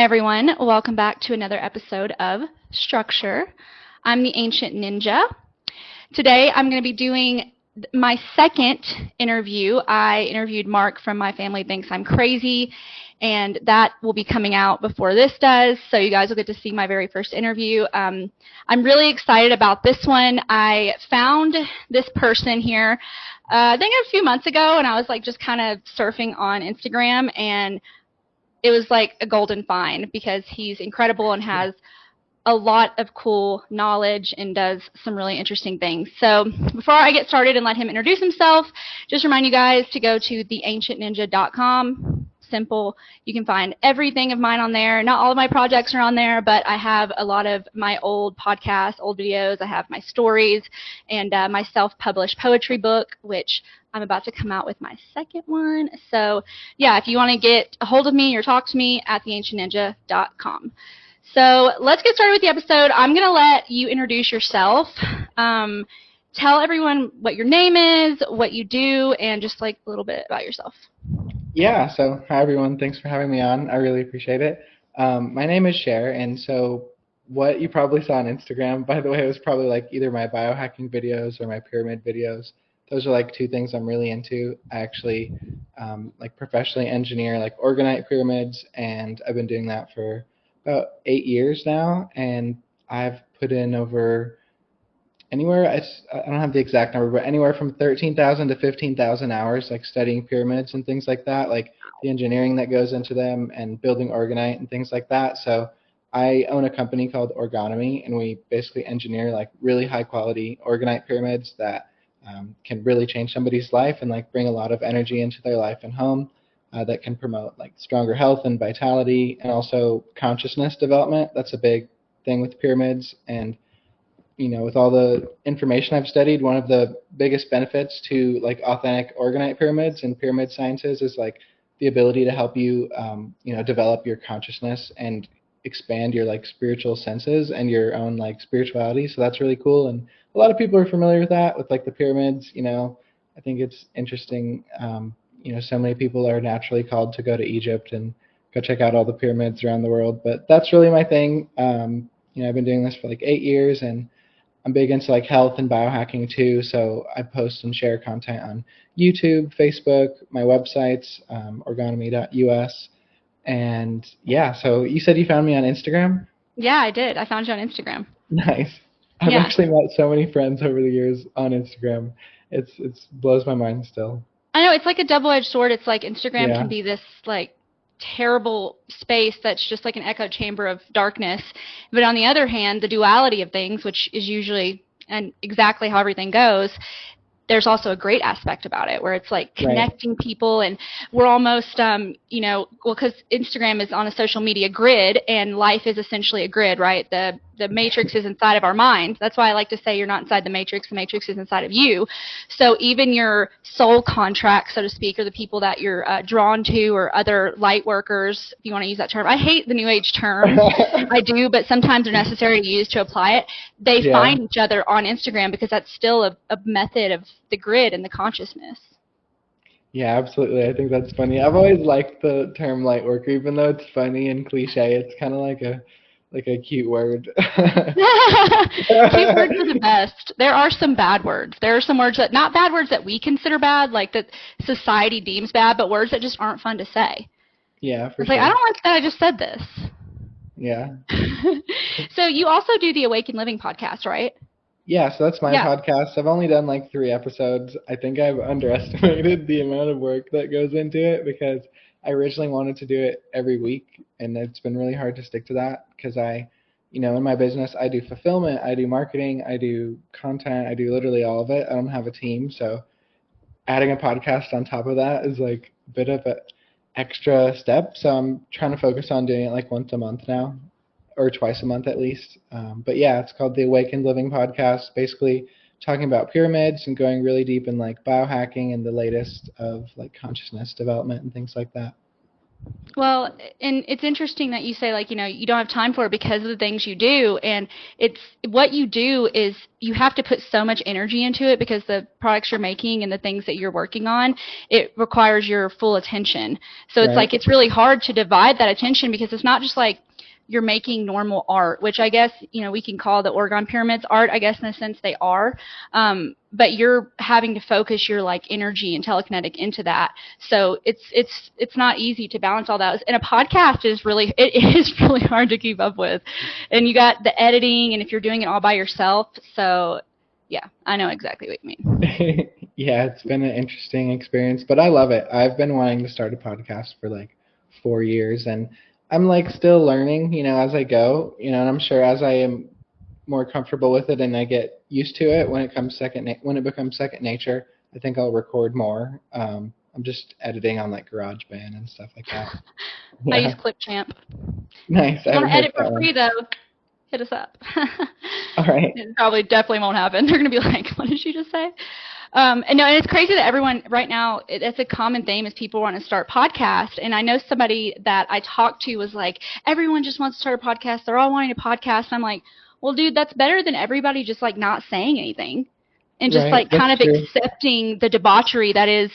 everyone. Welcome back to another episode of Structure. I'm the Ancient Ninja. Today I'm going to be doing my second interview. I interviewed Mark from My Family Thinks I'm Crazy, and that will be coming out before this does, so you guys will get to see my very first interview. I'm really excited about this one. I found this person here, I think a few months ago, and I was like just kind of surfing on Instagram, and it was like a golden find because he's incredible and has a lot of cool knowledge and does some really interesting things. So before I get started and let him introduce himself, just remind you guys to go to theancientninja.com. Simple. You can find everything of mine on there. Not all of my projects are on there, but I have a lot of my old podcasts, old videos. I have my stories and my self-published poetry book, which I'm about to come out with my second one. So yeah, if you want to get a hold of me or talk to me, at theancientninja.com. So let's get started with the episode. I'm going to let you introduce yourself. Tell everyone what your name is, what you do, and just like a little bit about yourself. Yeah, so hi everyone. Thanks for having me on. I really appreciate it. My name is Sher, and so what you probably saw on Instagram, by the way, was probably like either my biohacking videos or my pyramid videos. Those are like two things I'm really into. I actually like professionally engineer like orgonite pyramids, and I've been doing that for about 8 years now, and I've put in over anywhere, I don't have the exact number, but anywhere from 13,000 to 15,000 hours like studying pyramids and things like that, like the engineering that goes into them and building orgonite and things like that. So I own a company called Orgonomy, and we basically engineer like really high quality orgonite pyramids that can really change somebody's life and like bring a lot of energy into their life and home, that can promote like stronger health and vitality and also consciousness development. That's a big thing with pyramids. And with all the information I've studied, one of the biggest benefits to like authentic orgonite pyramids and pyramid sciences is like the ability to help you, develop your consciousness and expand your like spiritual senses and your own like spirituality. So that's really cool. And a lot of people are familiar with that, with like the pyramids. I think it's interesting. So many people are naturally called to go to Egypt and go check out all the pyramids around the world. But that's really my thing. I've been doing this for like 8 years, and I'm big into like health and biohacking too, so I post and share content on YouTube, Facebook, my websites, orgonomy.us, and yeah. So you said you found me on Instagram? Yeah, I did. I found you on Instagram. Nice. I've actually met so many friends over the years on Instagram. It's blows my mind still. I know, it's like a double-edged sword. It's like Instagram can be this like terrible space that's just like an echo chamber of darkness, but on the other hand, the duality of things, which is usually and exactly how everything goes, there's also a great aspect about it where it's like connecting people, and we're almost, because Instagram is on a social media grid and life is essentially a grid, right? The matrix is inside of our mind. That's why I like to say you're not inside the matrix is inside of you. So even your soul contract, so to speak, or the people that you're drawn to, or other light workers, if you want to use that term. I hate the New Age term. I do, but sometimes they're necessary to use to apply it. They find each other on Instagram because that's still a method of the grid and the consciousness. Yeah, absolutely. I think that's funny. I've always liked the term light worker, even though it's funny and cliche. It's kind of like a cute word. Cute words are the best. There are some bad words. There are some words that, not bad words that we consider bad, like that society deems bad, but words that just aren't fun to say. Yeah, for it's sure. Like, I don't like that I just said this. Yeah. So you also do the Awaken Living podcast, right? Yeah, so that's my podcast. I've only done like 3 episodes. I think I've underestimated the amount of work that goes into it, because I originally wanted to do it every week, and it's been really hard to stick to that because in my business, I do fulfillment, I do marketing, I do content, I do literally all of it. I don't have a team, so adding a podcast on top of that is like a bit of an extra step. So I'm trying to focus on doing it like once a month now, or twice a month at least. But yeah, it's called the Awakened Living Podcast, basically talking about pyramids and going really deep in like biohacking and the latest of like consciousness development and things like that. Well, and it's interesting that you say, like, you don't have time for it because of the things you do. And it's what you do is you have to put so much energy into it because the products you're making and the things that you're working on, it requires your full attention. So it's Right. like it's really hard to divide that attention because it's not just like you're making normal art, which I guess, we can call the Orgone pyramids art, I guess, in a sense they are. But you're having to focus your like energy and telekinetic into that. So it's not easy to balance all that. And a podcast it is really hard to keep up with. And you got the editing, and if you're doing it all by yourself, so yeah, I know exactly what you mean. Yeah, it's been an interesting experience, but I love it. I've been wanting to start a podcast for like 4 years, and I'm like still learning, as I go, and I'm sure as I am more comfortable with it and I get used to it, when it becomes second nature, I think I'll record more. I'm just editing on like GarageBand and stuff like that. I use Yeah, Clipchamp. nice. If I you want haven't to heard edit for that one. free, though, hit us up. All right. It probably definitely won't happen. They're going to be like, what did she just say? And no, and it's crazy that everyone right now, it's a common theme is people want to start podcasts. And I know somebody that I talked to was like, everyone just wants to start a podcast. They're all wanting a podcast. And I'm like, well, dude, that's better than everybody just like not saying anything and just Right. like kind That's of true. accepting the debauchery that is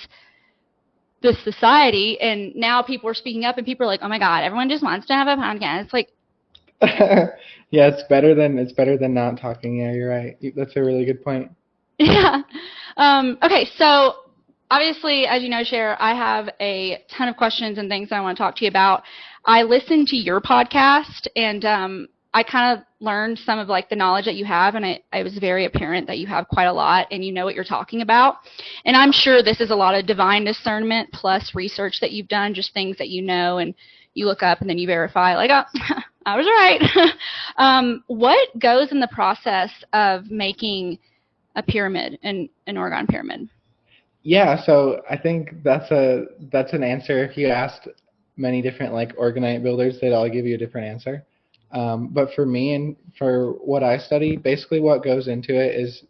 this society. And now people are speaking up and people are like, oh my God, everyone just wants to have a podcast. It's like, Yeah, it's better than not talking. Yeah, you're right. That's a really good point. yeah. Okay, so obviously, as you know, Cher, I have a ton of questions and things I want to talk to you about. I listened to your podcast, and I kind of learned some of like the knowledge that you have, and it was very apparent that you have quite a lot and you know what you're talking about. And I'm sure this is a lot of divine discernment plus research that you've done, just things that you know and you look up and then you verify, like, oh, I was right. What goes in the process of making a pyramid, an Orgone pyramid? Yeah, so I think that's an answer. If you asked many different like orgonite builders, they'd all give you a different answer. But for me and for what I study, basically what goes into it is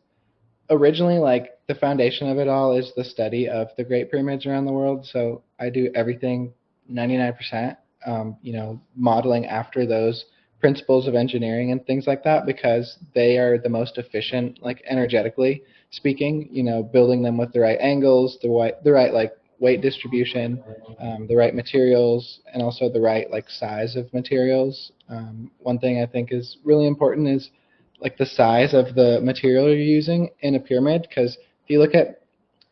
originally like the foundation of it all is the study of the Great Pyramids around the world. So I do everything 99%, modeling after those principles of engineering and things like that because they are the most efficient, like energetically speaking. Building them with the right angles, the right like weight distribution, the right materials, and also the right like size of materials. One thing I think is really important is like the size of the material you're using in a pyramid because if you look at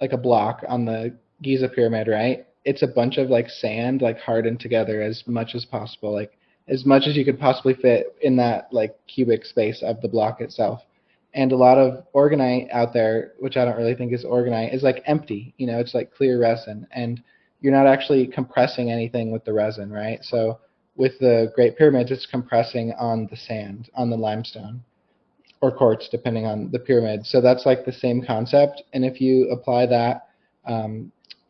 like a block on the Giza pyramid, right? It's a bunch of like sand like hardened together as much as possible, like as much as you could possibly fit in that like cubic space of the block itself. And a lot of orgonite out there, which I don't really think is orgonite, is like empty. It's like clear resin, and you're not actually compressing anything with the resin, right? So with the Great Pyramids, it's compressing on the sand, on the limestone or quartz, depending on the pyramid. So that's like the same concept. And if you apply that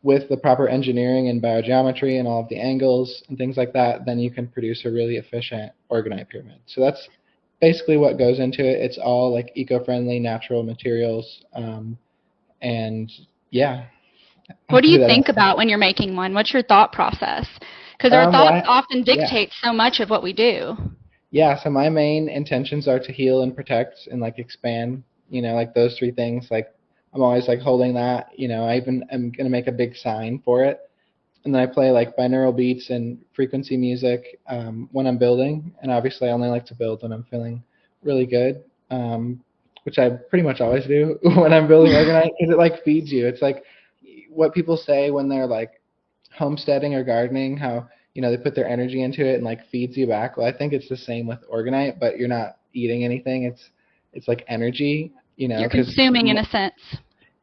with the proper engineering and biogeometry and all of the angles and things like that, then you can produce a really efficient orgonite pyramid. So that's basically what goes into it. It's all like eco-friendly, natural materials, and yeah, What do hopefully you that think answers. about when you're making one? What's your thought process? Because our Well, thoughts often yeah. dictate so much of what we do. Yeah, so my main intentions are to heal and protect and like expand, like those three things. Like I'm always like holding that, I even am gonna make a big sign for it. And then I play like binaural beats and frequency music when I'm building. And obviously I only like to build when I'm feeling really good, which I pretty much always do when I'm building Orgonite because it like feeds you. It's like what people say when they're like homesteading or gardening, how they put their energy into it and like feeds you back. Well, I think it's the same with orgonite, but you're not eating anything. It's like energy, You're because consuming in a sense.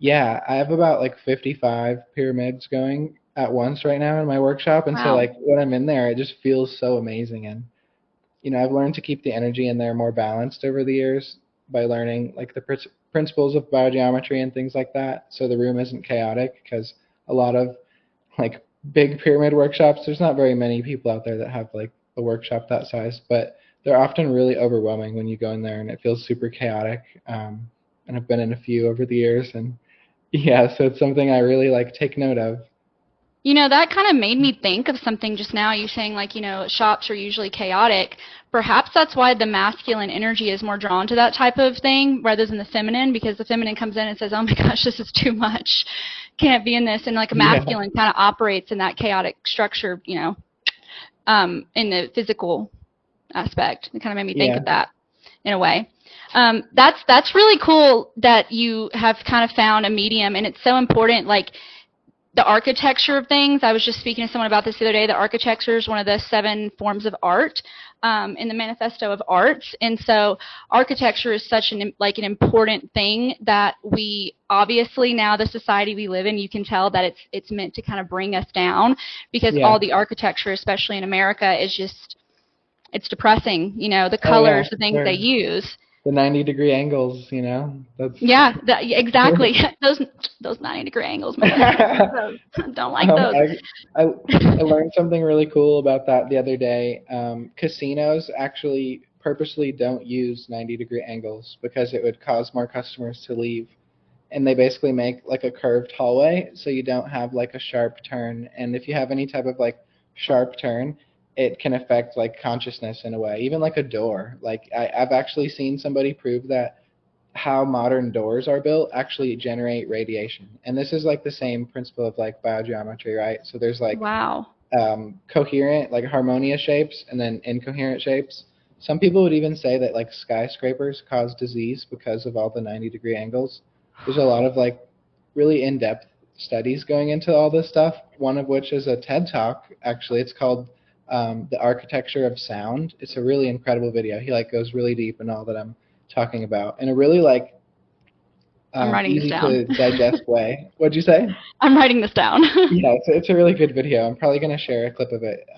yeah, I have about like 55 pyramids going at once right now in my workshop, and so Wow. like when I'm in there, it just feels so amazing. And I've learned to keep the energy in there more balanced over the years by learning like the principles of biogeometry and things like that, so the room isn't chaotic because a lot of like big pyramid workshops, there's not very many people out there that have like a workshop that size, but they're often really overwhelming when you go in there and it feels super chaotic. And I've been in a few over the years, and yeah, so it's something I really like take note of. You know, that kind of made me think of something just now. You saying, like, you know, shops are usually chaotic. Perhaps that's why the masculine energy is more drawn to that type of thing rather than the feminine, because the feminine comes in and says, oh my gosh, this is too much. Can't be in this. And like a Yeah. masculine kind of operates in that chaotic structure, you know, in the physical aspect. It kind of made me think Yeah. of that in a way. That's really cool that you have kind of found a medium, and it's so important. Like, the architecture of things. I was just speaking to someone about this the other day. The architecture is one of the 7 forms of art in the Manifesto of Arts. And so architecture is such an important thing that we obviously, now the society we live in, you can tell that it's meant to kind of bring us down, because Yeah. all the architecture, especially in America, is just, it's depressing. You know, the Oh yeah. colors, the things Sure. they use. The 90-degree angles, you know, that's Yeah, exactly. Those 90-degree angles, man. Don't like those. I learned something really cool about that the other day. Casinos actually purposely don't use 90-degree angles because it would cause more customers to leave. And they basically make like a curved hallway so you don't have like a sharp turn. And if you have any type of like sharp turn, it can affect like consciousness in a way, even like a door. Like I've actually seen somebody prove that how modern doors are built actually generate radiation. And this is like the same principle of like biogeometry, right? So there's like Wow. coherent, like harmonious shapes and then incoherent shapes. Some people would even say that like skyscrapers cause disease because of all the 90-degree angles. There's a lot of like really in-depth studies going into all this stuff, one of which is a TED Talk, actually. It's called The Architecture of Sound. It's a really incredible video. He like goes really deep in all that I'm talking about in a really like I'm writing this easy down. to digest way. What'd you say? I'm writing this down. Yeah, it's a really good video. I'm probably going to share a clip of it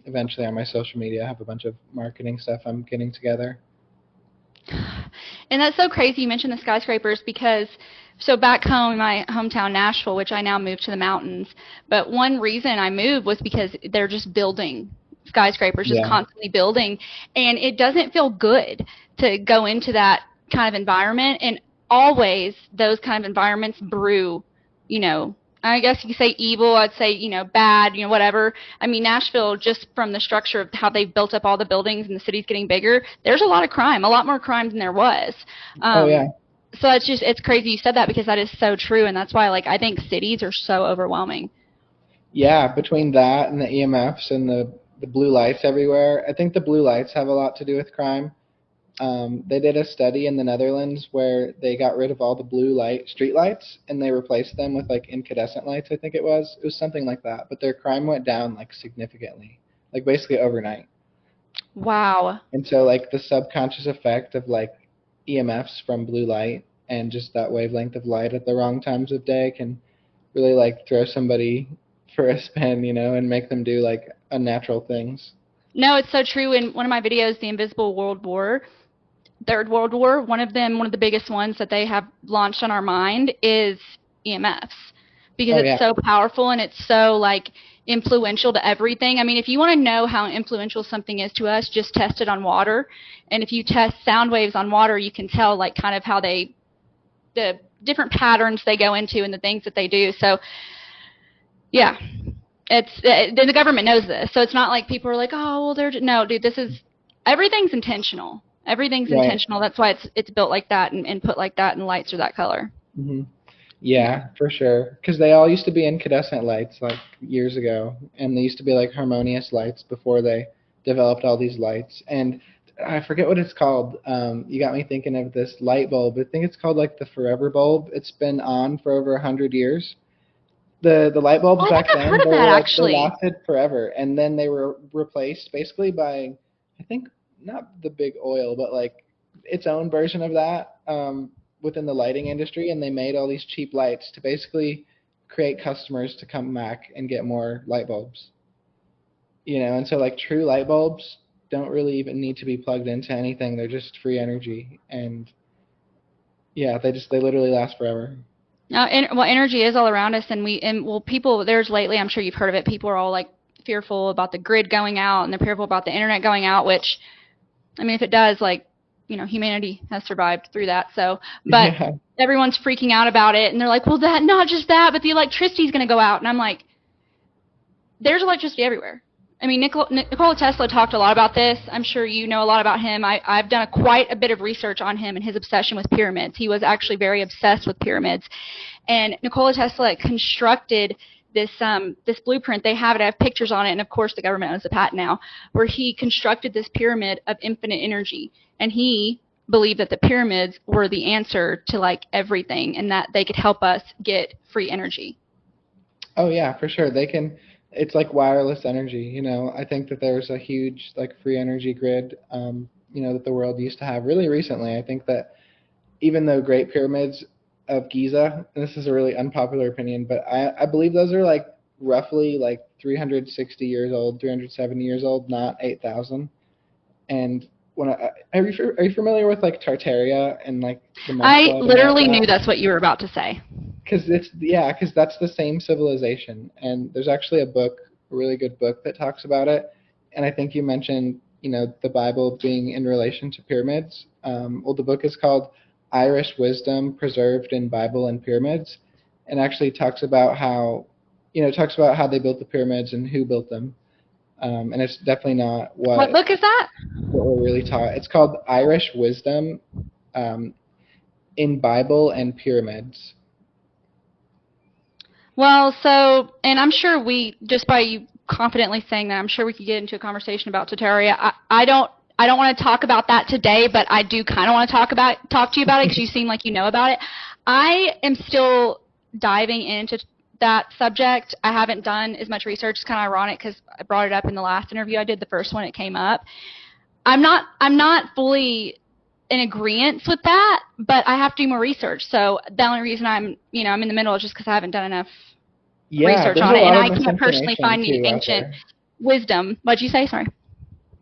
eventually on my social media. I have a bunch of marketing stuff I'm getting together. And that's so crazy you mentioned the skyscrapers, because so back home in my hometown Nashville, which I now moved to the mountains, but one reason I moved was because they're just building skyscrapers, just Yeah. constantly building, and it doesn't feel good to go into that kind of environment. And always those kind of environments brew, you know, I guess you could say evil, I'd say, you know, bad, you know, whatever. I mean, Nashville, just from the structure of how they've built up all the buildings and the city's getting bigger, there's a lot of crime, a lot more crime than there was. Oh yeah. So it's crazy you said that, because that is so true, and that's why, like, I think cities are so overwhelming. Yeah, between that and the EMFs and the blue lights everywhere, I think the blue lights have a lot to do with crime. They did a study in the Netherlands where they got rid of all the blue light street lights and they replaced them with like incandescent lights, I think it was. It was something like that. But their crime went down like significantly, like basically overnight. Wow. And so like the subconscious effect of like EMFs from blue light and just that wavelength of light at the wrong times of day can really like throw somebody for a spin, you know, and make them do like unnatural things. No, it's so true. In one of my videos, The Invisible World War, Third World War, one of the biggest ones that they have launched on our mind is EMFs, because Oh it's yeah. so powerful and it's so like influential to everything. I mean, if you want to know how influential something is to us, just test it on water. And if you test sound waves on water, you can tell like kind of how the different patterns they go into and the things that they do. So yeah, the government knows this. So it's not like people are like, oh, well, no, dude, everything's intentional. Everything's Right. intentional. That's why it's built like that and put like that, and lights are that color. Hmm. Yeah, for sure. Because they all used to be incandescent lights like years ago, and they used to be like harmonious lights before they developed all these lights. And I forget what it's called. You got me thinking of this light bulb. I think it's called like the forever bulb. It's been on for over 100 years. The light bulbs Oh, I back think I've then, heard of they that were like they actually. lasted forever, and then they were replaced basically by, I think, not the big oil, but like its own version of that within the lighting industry, and they made all these cheap lights to basically create customers to come back and get more light bulbs. You know, and so like true light bulbs don't really even need to be plugged into anything; they're just free energy, and yeah, they literally last forever. Well, energy is all around us, well, people, there's lately, I'm sure you've heard of it. People are all like fearful about the grid going out, and they're fearful about the internet going out, which, I mean, if it does, like, you know, humanity has survived through that. So, but Yeah. everyone's freaking out about it, and they're like, well, not just that, but the electricity's going to go out. And I'm like, there's electricity everywhere. I mean, Nikola Tesla talked a lot about this. I'm sure you know a lot about him. I've done quite a bit of research on him and his obsession with pyramids. He was actually very obsessed with pyramids. And Nikola Tesla constructed this blueprint. They have it. I have pictures on it. And, of course, the government owns the patent now, where he constructed this pyramid of infinite energy. And he believed that the pyramids were the answer to, like, everything and that they could help us get free energy. Oh, yeah, for sure. They can. It's like wireless energy, you know. I think that there's a huge, like, free energy grid, you know, that the world used to have really recently. I think that even though Great Pyramids of Giza, and this is a really unpopular opinion, but I believe those are, like, roughly, like, 360 years old, 370 years old, not 8,000. And when are you familiar with, like, Tartaria and, like, the I literally knew that's what you were about to say. Because that's the same civilization, and there's actually a book, a really good book that talks about it. And I think you mentioned, you know, the Bible being in relation to pyramids. Well, the book is called Irish Wisdom Preserved in Bible and Pyramids, and actually talks about how they built the pyramids and who built them. And it's definitely not What book is that? What we're really taught. It's called Irish Wisdom in Bible and Pyramids. Well, so, and I'm sure just by you confidently saying that, I'm sure we could get into a conversation about Tartaria. I don't want to talk about that today, but I do kind of want to talk to you about it because you seem like you know about it. I am still diving into that subject. I haven't done as much research. It's kind of ironic because I brought it up in the last interview I did, the first one it came up. I'm not fully in agreement with that, but I have to do more research. So the only reason I'm in the middle is just because I haven't done enough research on it, and I can't personally find any ancient wisdom. What'd you say? Sorry.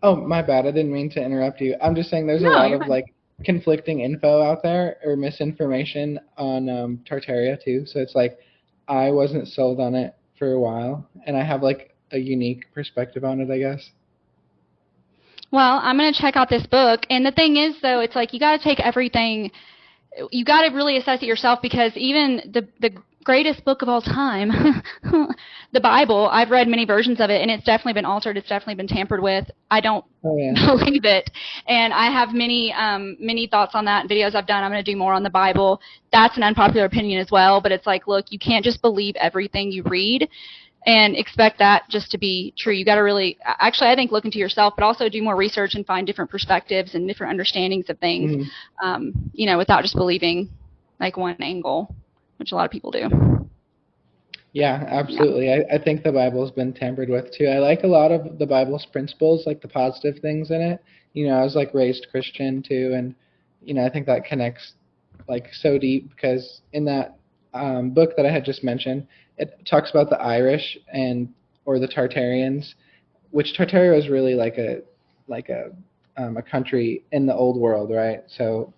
Oh, my bad. I didn't mean to interrupt you. I'm just saying there's a lot of like conflicting info out there or misinformation on Tartaria too. So it's like I wasn't sold on it for a while, and I have like a unique perspective on it, I guess. Well, I'm going to check out this book. And the thing is, though, it's like you got to take everything, you got to really assess it yourself, because even the greatest book of all time, the Bible, I've read many versions of it, and it's definitely been altered. It's definitely been tampered with. I don't believe it. And I have many thoughts on that, videos I've done. I'm going to do more on the Bible. That's an unpopular opinion as well. But it's like, look, you can't just believe everything you read and expect that just to be true. You got to really, actually, I think, look into yourself, but also do more research and find different perspectives and different understandings of things, without just believing like one angle, which a lot of people do. Yeah, absolutely. Yeah. I think the Bible's been tampered with too. I like a lot of the Bible's principles, like the positive things in it. You know, I was like raised Christian too, and I think that connects like so deep, because in that book that I had just mentioned, it talks about the Irish or the Tartarians, which Tartaria was really like a country in the old world, right? So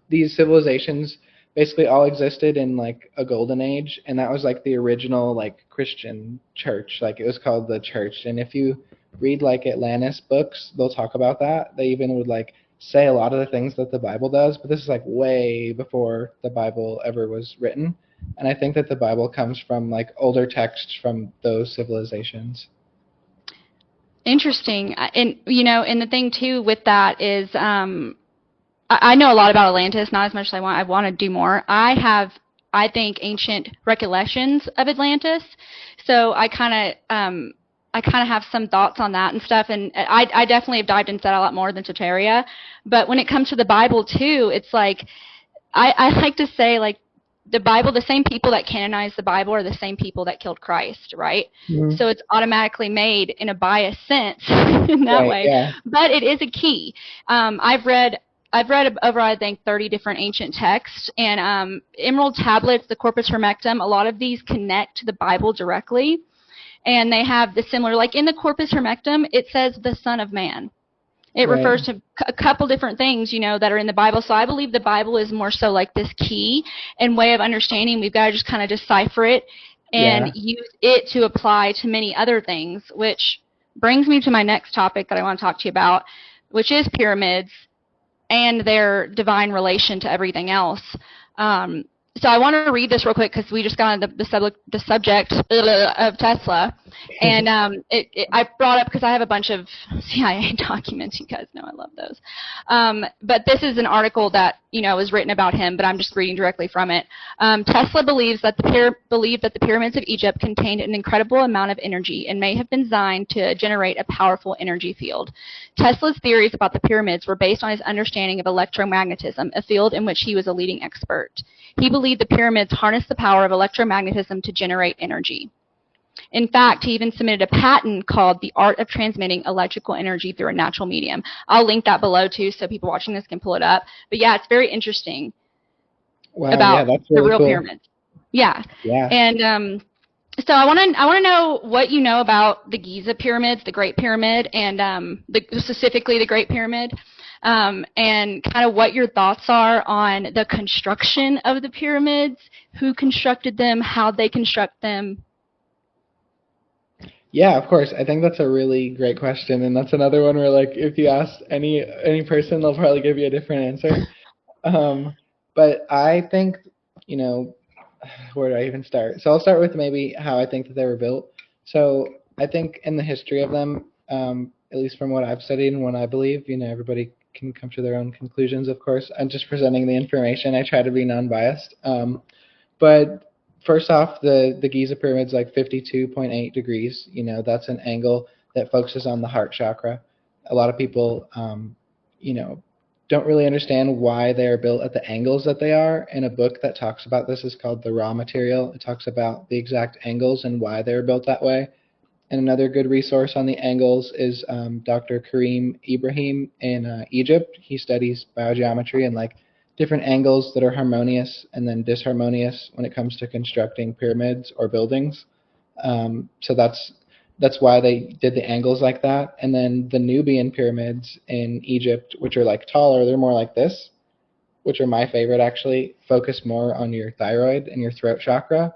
these civilizations basically all existed in like a golden age, and that was like the original like Christian church. Like it was called the church. And if you read like Atlantis books, they'll talk about that. They even would like say a lot of the things that the Bible does, but this is like way before the Bible ever was written. And I think that the Bible comes from like older texts from those civilizations. Interesting. And and the thing too with that is I know a lot about Atlantis, not as much as I want to do more. I think, ancient recollections of Atlantis, so I kind of have some thoughts on that and stuff, and I definitely have dived into that a lot more than Tartaria. But when it comes to the Bible too, it's like I like to say, like, the Bible, the same people that canonized the Bible are the same people that killed Christ, right? Mm-hmm. So it's automatically made in a biased sense in that way. Yeah. But it is a key. I've read over, I think, 30 different ancient texts, and emerald tablets, the Corpus Hermectum, a lot of these connect to the Bible directly, and they have the similar, like in the Corpus Hermectum, it says the Son of Man. It refers to a couple different things, that are in the Bible. So I believe the Bible is more so like this key and way of understanding. We've got to just kind of decipher it and use it to apply to many other things, which brings me to my next topic that I want to talk to you about, which is pyramids and their divine relation to everything else. So I want to read this real quick because we just got on the subject of Tesla. And I brought up because I have a bunch of CIA documents. You guys know I love those. But this is an article that was written about him, but I'm just reading directly from it. Tesla believed that the pyramids of Egypt contained an incredible amount of energy and may have been designed to generate a powerful energy field. Tesla's theories about the pyramids were based on his understanding of electromagnetism, a field in which he was a leading expert. He believed the pyramids harnessed the power of electromagnetism to generate energy. In fact, he even submitted a patent called The Art of Transmitting Electrical Energy Through a Natural Medium. I'll link that below, too, so people watching this can pull it up. But, yeah, it's very interesting about that's the really real cool. pyramids. Yeah. Yeah. And so I want to know what you know about the Giza pyramids, the Great Pyramid, and specifically the Great Pyramid, and kind of what your thoughts are on the construction of the pyramids, who constructed them, how they construct them. Yeah, of course. I think that's a really great question, and that's another one where, like, if you ask any person, they'll probably give you a different answer. But I think, where do I even start? So I'll start with maybe how I think that they were built. So I think in the history of them, at least from what I've studied and what I believe, everybody can come to their own conclusions, of course. I'm just presenting the information. I try to be non-biased. But first off, the Giza pyramid's like 52.8 degrees. That's an angle that focuses on the heart chakra. A lot of people, don't really understand why they are built at the angles that they are. And a book that talks about this is called The Raw Material. It talks about the exact angles and why they're built that way. And another good resource on the angles is Dr. Karim Ibrahim in Egypt. He studies biogeometry and different angles that are harmonious and then disharmonious when it comes to constructing pyramids or buildings. So that's why they did the angles like that. And then the Nubian pyramids in Egypt, which are taller, they're more like this, which are my favorite actually, focus more on your thyroid and your throat chakra,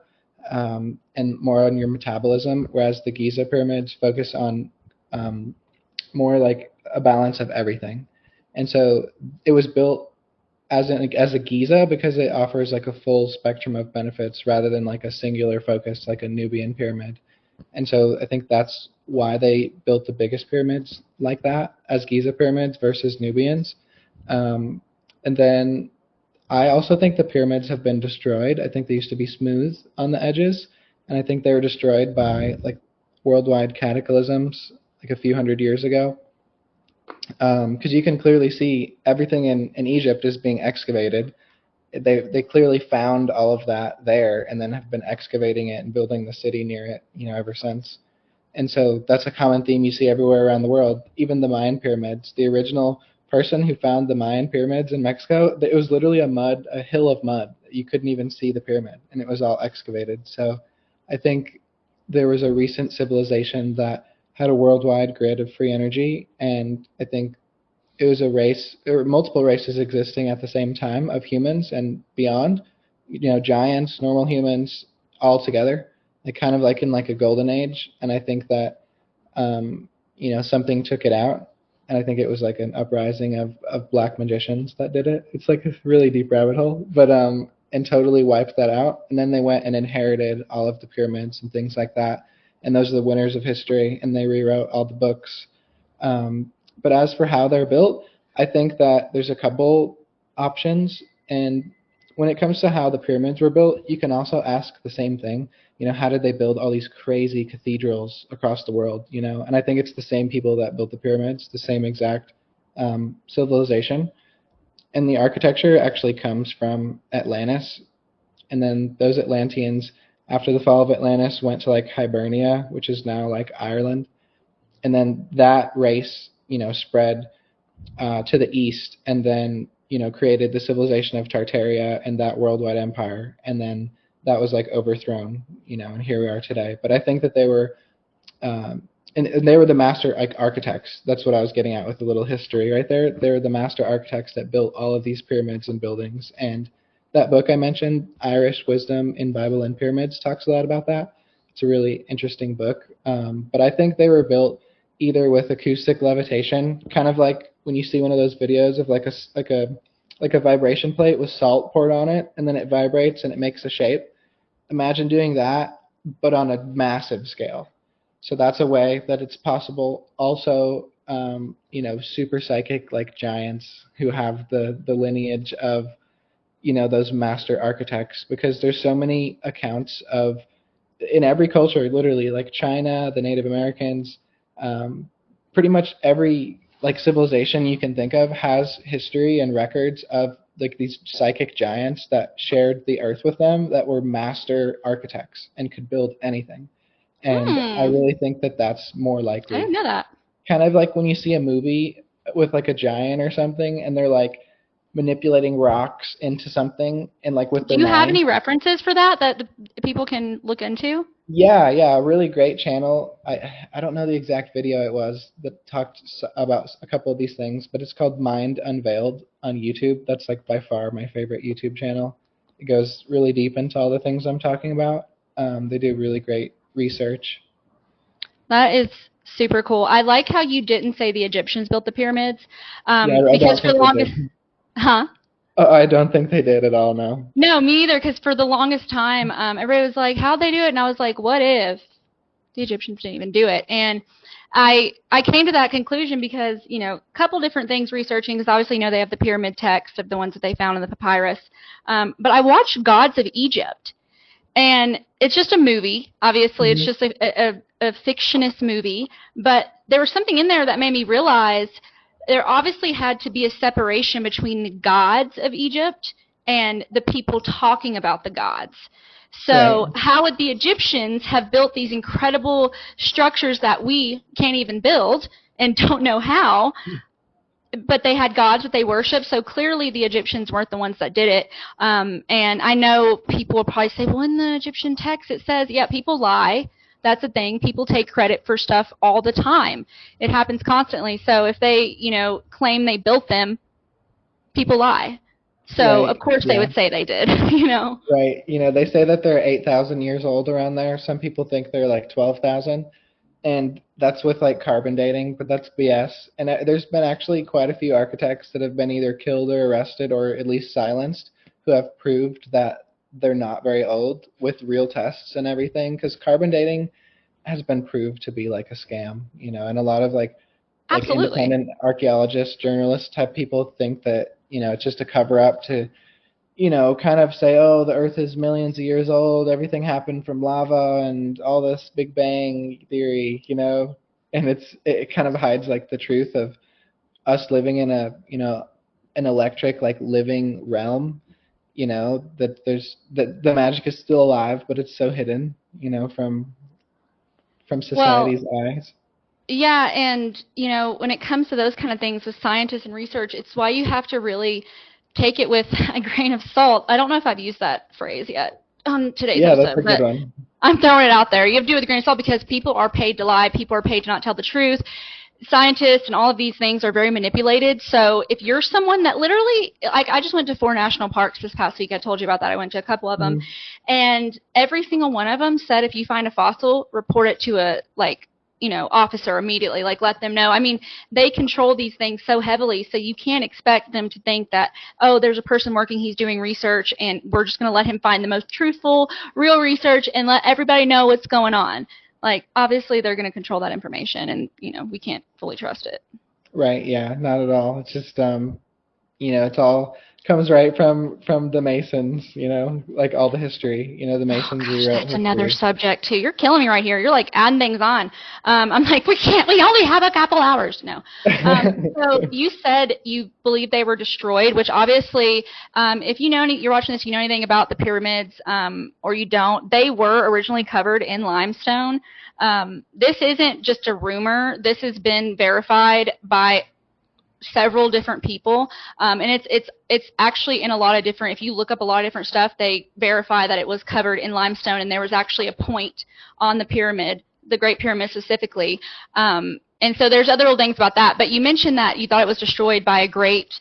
and more on your metabolism, whereas the Giza pyramids focus on more like a balance of everything. And so it was built as a Giza because it offers a full spectrum of benefits rather than a singular focus like a Nubian pyramid. And so I think that's why they built the biggest pyramids like that as Giza pyramids versus Nubians. And then I also think the pyramids have been destroyed. I think they used to be smooth on the edges, and I think they were destroyed by worldwide cataclysms a few hundred years ago. Because you can clearly see everything in Egypt is being excavated. They clearly found all of that there and then have been excavating it and building the city near it, ever since. And so that's a common theme you see everywhere around the world. Even the Mayan pyramids, the original person who found the Mayan pyramids in Mexico, it was literally a hill of mud. You couldn't even see the pyramid, and it was all excavated. So I think there was a recent civilization that had a worldwide grid of free energy, and I think it was a race, there were multiple races existing at the same time of humans and beyond, giants, normal humans, all together, kind of in a golden age. And I think that, something took it out, and I think it was an uprising of black magicians that did it. It's a really deep rabbit hole, but and totally wiped that out. And then they went and inherited all of the pyramids and things like that. And those are the winners of history, and they rewrote all the books. But as for how they're built, I think that there's a couple options. And when it comes to how the pyramids were built, you can also ask the same thing. How did they build all these crazy cathedrals across the world? And I think it's the same people that built the pyramids, the same exact civilization. And the architecture actually comes from Atlantis. And then those Atlanteans, after the fall of Atlantis, went to Hibernia, which is now Ireland. And then that race, spread to the east, and then created the civilization of Tartaria and that worldwide empire. And then that was overthrown, and here we are today. But I think that they were, and they were the master architects. That's what I was getting at with the little history right there. They were the master architects that built all of these pyramids and buildings. And that book I mentioned, Irish Wisdom in Bible and Pyramids, talks a lot about that. It's a really interesting book. But I think they were built either with acoustic levitation, kind of like when you see one of those videos of a vibration plate with salt poured on it, and then it vibrates and it makes a shape. Imagine doing that, but on a massive scale. So that's a way that it's possible. Also, super psychic like giants who have the lineage of, those master architects, because there's so many accounts of, in every culture, literally, like China, the Native Americans, um, pretty much every like civilization you can think of has history and records of like these psychic giants that shared the earth with them, that were master architects and could build anything. And I Hmm. really think that that's more I didn't likely. know that. Kind of like when you see a movie with like a giant or something, and they're like manipulating rocks into something, and like with Do their you have mind. any references for that that the people can look into? Yeah, yeah, a really great channel. I don't know the exact video it was that talked about a couple of these things, but it's called Mind Unveiled on YouTube. That's like by far my favorite YouTube channel. It goes really deep into all the things I'm talking about. They do really great research. That is super cool. I like how you didn't say the Egyptians built the pyramids, Yeah, I because don't for think the they longest, did. huh? I don't think they did at all. No. No, me either. Because for the longest time, everybody was like, "How'd they do it?" And I was like, "What if the Egyptians didn't even do it?" And I came to that conclusion because a couple different things researching, because obviously they have the pyramid text of the ones that they found in the papyrus, but I watched Gods of Egypt, and it's just a movie. Obviously, it's Hmm. just a fictionist movie, but there was something in there that made me realize there obviously had to be a separation between the gods of Egypt and the people talking about the gods. Right. So, how would the Egyptians have built these incredible structures that we can't even build and don't know how? But they had gods that they worshiped, so clearly the Egyptians weren't the ones that did it. And I know people will probably say, well, in the Egyptian text it says, yeah, people lie. That's a thing. People take credit for stuff all the time. It happens constantly. So if they, claim they built them, people lie. So of Right. course they Yeah. would say they did. Right. They say that they're 8,000 years old around there. Some people think they're like 12,000. And that's with like carbon dating, but that's BS. And there's been actually quite a few architects that have been either killed or arrested or at least silenced, who have proved that they're not very old with real tests and everything. Because carbon dating has been proved to be like a scam, and a lot of like Absolutely. independent archaeologists, journalists type people think that it's just a cover up to kind of say, oh, the Earth is millions of years old, everything happened from lava and all this Big Bang theory, and it kind of hides like the truth of us living in a, an electric like living realm, that there's that the magic is still alive, but it's so hidden, from Well, society's eyes. yeah, and when it comes to those kind of things with scientists and research, it's why you have to really take it with a grain of salt. I don't know if I've used that phrase yet on today's Yeah, that's episode, a good but one. I'm throwing it out there. You have to do it with a grain of salt because people are paid to lie. People are paid to not tell the truth. Scientists and all of these things are very manipulated. So if you're someone that literally, like I just went to 4 national parks this past week. I told you about that. I went to a couple of them, Mhm. and every single one of them said if you find a fossil, report it to a officer immediately. Like let them know. I mean, they control these things so heavily, so you can't expect them to think that, oh, there's a person working, he's doing research, and we're just going to let him find the most truthful, real research and let everybody know what's going on. Like obviously they're going to control that information, and we can't fully trust it. Right, yeah, not at all. It's just it's all comes right from the Masons, like all the history. The Oh Masons gosh, rewrote that's another history. subject too. You're killing me right here. You're like adding things on. I'm like, we can't. We only have a couple hours. No. So you said you believe they were destroyed, which obviously, if you're watching this, you know anything about the pyramids, or you don't. They were originally covered in limestone. This isn't just a rumor. This has been verified by several different people, and it's actually in a lot of different. If you look up a lot of different stuff, they verify that it was covered in limestone, and there was actually a point on the pyramid, the Great Pyramid specifically. And so there's other little things about that. But you mentioned that you thought it was destroyed by a great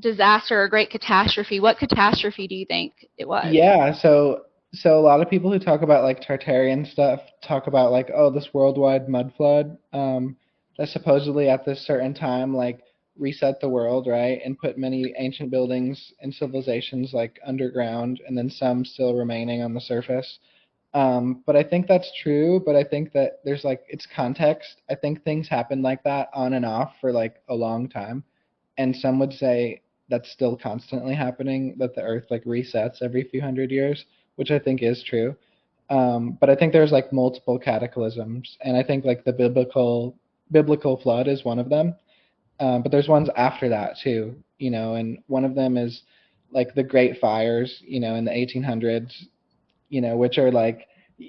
disaster, a great catastrophe. What catastrophe do you think it was? Yeah, so a lot of people who talk about like Tartarian stuff talk about like, oh, this worldwide mud flood, that supposedly at this certain time like reset the world, right, and put many ancient buildings and civilizations like underground, and then some still remaining on the surface. But I think that's true, but I think that there's like, it's context. I think things happen like that on and off for like a long time. And some would say that's still constantly happening, that the earth like resets every few hundred years, which I think is true. But I think there's like multiple cataclysms, and I think like the biblical flood is one of them. But there's ones after that too, and one of them is like the Great Fires, in the 1800s, which are like,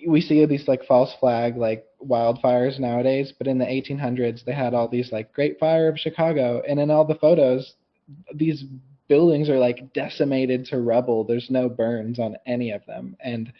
we see these like false flag like wildfires nowadays, but in the 1800s they had all these like Great Fire of Chicago, and in all the photos, these buildings are like decimated to rubble. There's no burns on any of them, and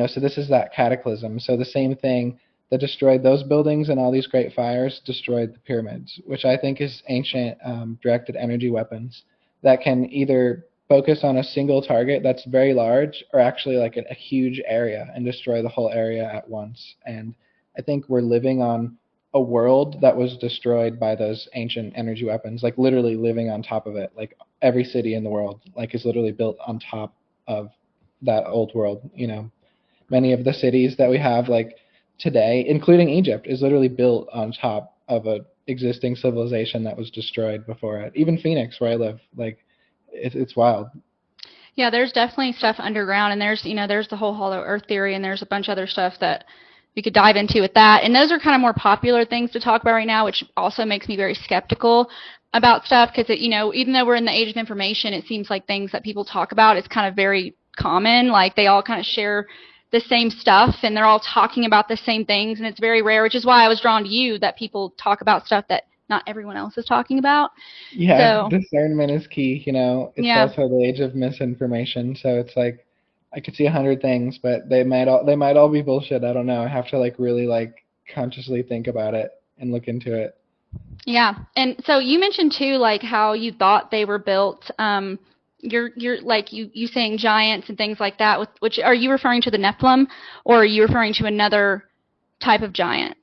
so this is that cataclysm. So the same thing that destroyed those buildings and all these great fires destroyed the pyramids, which I think is ancient directed energy weapons that can either focus on a single target that's very large, or actually like a huge area and destroy the whole area at once. And I think we're living on a world that was destroyed by those ancient energy weapons, like literally living on top of it. Like every city in the world like is literally built on top of that old world. Many of the cities that we have like today, including Egypt, is literally built on top of a existing civilization that was destroyed before it. Even Phoenix, where I live, like it's wild. Yeah, there's definitely stuff underground, and there's the whole hollow earth theory, and there's a bunch of other stuff that we could dive into with that. And those are kind of more popular things to talk about right now, which also makes me very skeptical about stuff, because even though we're in the age of information, it seems like things that people talk about is kind of very common. Like they all kind of share the same stuff, and they're all talking about the same things, and it's very rare, which is why I was drawn to you, that people talk about stuff that not everyone else is talking about. Yeah, So discernment is key. It's yeah. also the age of misinformation, so it's like I could see 100 things, but they might all be bullshit. I don't know. I have to like really like consciously think about it and look into it. Yeah, and so you mentioned too, like how you thought they were built. You're like you saying giants and things like that. Which are you referring to the Nephilim, or are you referring to another type of giant?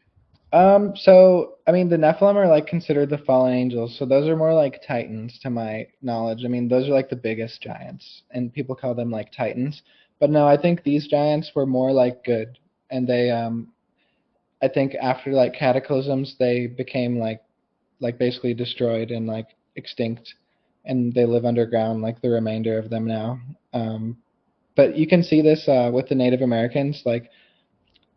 So I mean, the Nephilim are like considered the fallen angels, so those are more like titans to my knowledge. I mean, those are like the biggest giants, and people call them like titans. But no, I think these giants were more like good, and they I think after like cataclysms, they became like basically destroyed and like extinct, and they live underground like the remainder of them now. But you can see this with the Native Americans, like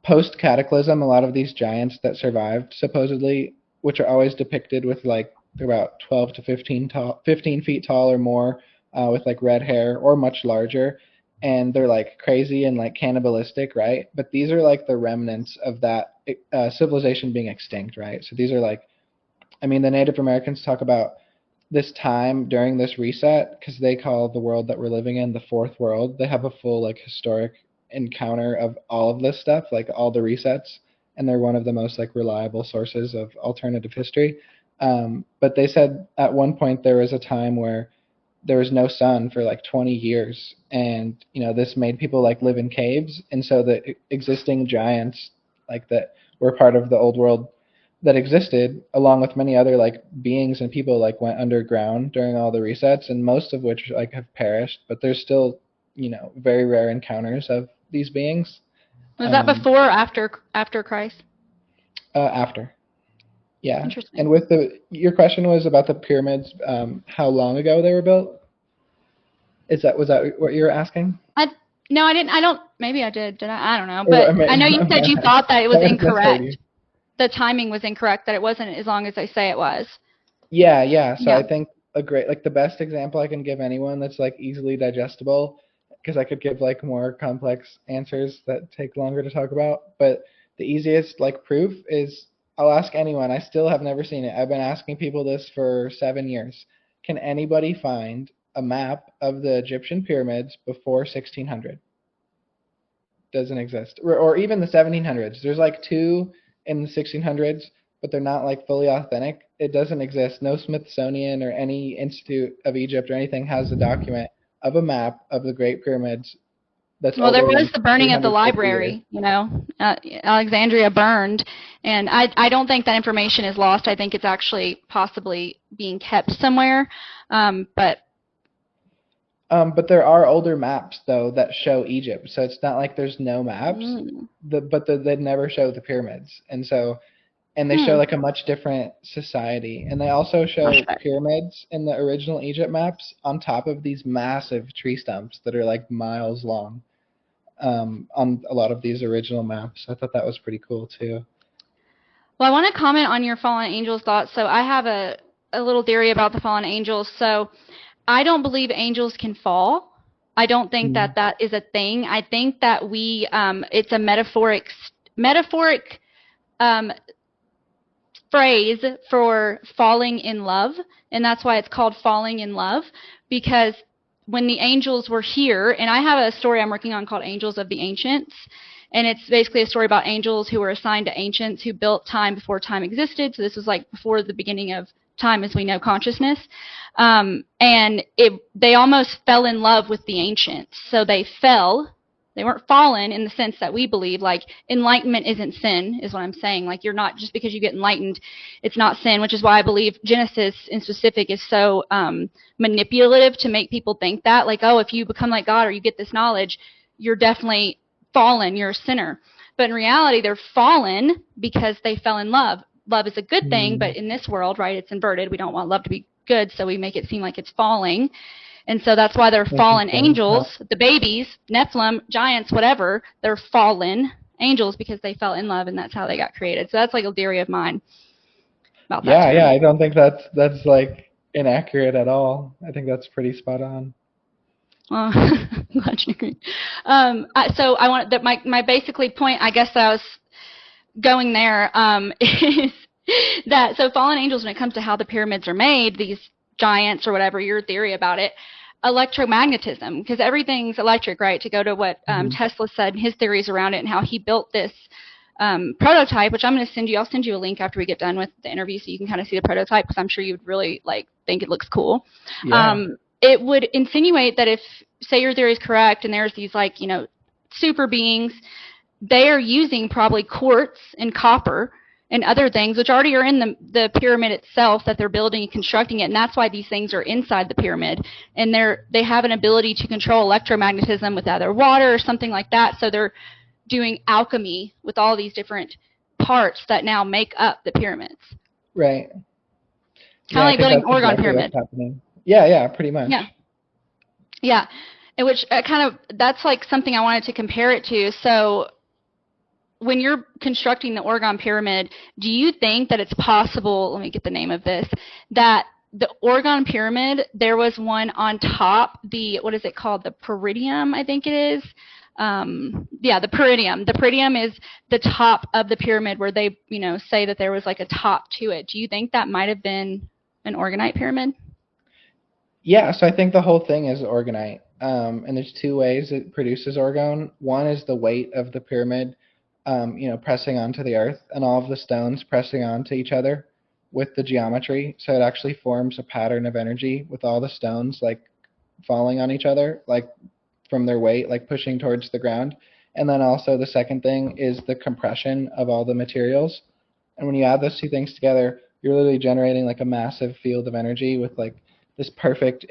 post cataclysm, a lot of these giants that survived supposedly, which are always depicted with like they're about 12 to 15 feet tall or more, with like red hair or much larger, and they're like crazy and like cannibalistic, right? But these are like the remnants of that civilization being extinct, right? So these are like, I mean, the Native Americans talk about this time during this reset because they call the world that we're living in the fourth world. They have a full like historic encounter of all of this stuff, like all the resets, and they're one of the most like reliable sources of alternative history. But they said at one point there was a time where there was no sun for like 20 years, and this made people like live in caves, and so the existing giants like that were part of the old world that existed, along with many other like beings and people, like went underground during all the resets, and most of which like have perished, but there's still very rare encounters of these beings. Was that um, before or after Christ? After. Yeah. Interesting. And with your question was about the pyramids, how long ago they were built. Was that what you were asking? I No, I didn't. I don't. Maybe I did. Did I? I don't know. Or But I know you said you thought that it I was might have misheard incorrect. you. The timing was incorrect. That it wasn't as long as they say it was. Yeah, yeah. So Yeah. I think like the best example I can give anyone that's like easily digestible, because I could give like more complex answers that take longer to talk about, but the easiest like proof is, I'll ask anyone. I still have never seen it. I've been asking people this for 7 years. Can anybody find a map of the Egyptian pyramids before 1600? Doesn't exist. Or even the 1700s. There's like two in the 1600s, but they're not like fully authentic. It doesn't exist. No Smithsonian or any Institute of Egypt or anything has a document of a map of the Great Pyramids that's Well, there older was than the burning of the 350 years. library. Alexandria burned, and I don't think that information is lost. I think it's actually possibly being kept somewhere. But But there are older maps though that show Egypt, so it's not like there's no maps. Mm. They never show the pyramids, and they show Hmm. like a much different society. And they also show Flashback. pyramids in the original Egypt maps on top of these massive tree stumps that are like miles long. On a lot of these original maps, I thought that was pretty cool too. Well, I want to comment on your fallen angels thoughts. So I have a little theory about the fallen angels. So I don't believe angels can fall. I don't think Mm. that is a thing. I think that it's a metaphoric um, phrase for falling in love, and that's why it's called falling in love, because when the angels were here, and I have a story I'm working on called Angels of the Ancients, and it's basically a story about angels who were assigned to ancients who built time before time existed. So this was like before the beginning of time as we know consciousness. They almost fell in love with the ancients. So they fell. They weren't fallen in the sense that we believe, like enlightenment isn't sin, is what I'm saying. Like you're not, just because you get enlightened, it's not sin, which is why I believe Genesis in specific is so manipulative to make people think that, like, oh, if you become like God or you get this knowledge, you're definitely fallen, you're a sinner. But in reality, they're fallen because they fell in love. Love is a good thing, but in this world, right, it's inverted. We don't want love to be good, so we make it seem like it's falling. And so that's why they're fallen angels, the babies, Nephilim, giants, whatever, they're fallen angels because they fell in love, and that's how they got created. So that's like a theory of mine about that. Yeah, I don't think that's like inaccurate at all. I think that's pretty spot on. Well, I'm glad you agree. So I want that my basically point, I guess, that I was going there is that so fallen angels, when it comes to how the pyramids are made, these giants or whatever, your theory about it, electromagnetism, because everything's electric, right? To go to what Tesla said and his theories around it and how he built this prototype, which I'm going to send you. I'll send you a link after we get done with the interview so you can kind of see the prototype, because I'm sure you would really like think it looks cool. Yeah. It would insinuate that if, say, your theory is correct and there's these, like, super beings, they are using probably quartz and copper and other things which already are in the pyramid itself that they're building and constructing it, and that's why these things are inside the pyramid. And they have an ability to control electromagnetism with either water or something like that, so they're doing alchemy with all these different parts that now make up the pyramids. Right. Kind of like building an Orgone pyramid. Yeah, pretty much. Yeah. In which that's like something I wanted to compare it to. So when you're constructing the Orgone pyramid, do you think that it's possible, let me get the name of this, that the Orgone pyramid, there was one on top, what is it called? The peridium, I think it is. The peridium. The peridium is the top of the pyramid where they, say that there was like a top to it. Do you think that might have been an Orgonite pyramid? Yeah, so I think the whole thing is orgonite. And there's two ways it produces orgone. One is the weight of the pyramid, pressing onto the earth, and all of the stones pressing onto each other with the geometry. So it actually forms a pattern of energy with all the stones like falling on each other, like from their weight, like pushing towards the ground. And then also the second thing is the compression of all the materials. And when you add those two things together, you're literally generating like a massive field of energy with like this perfect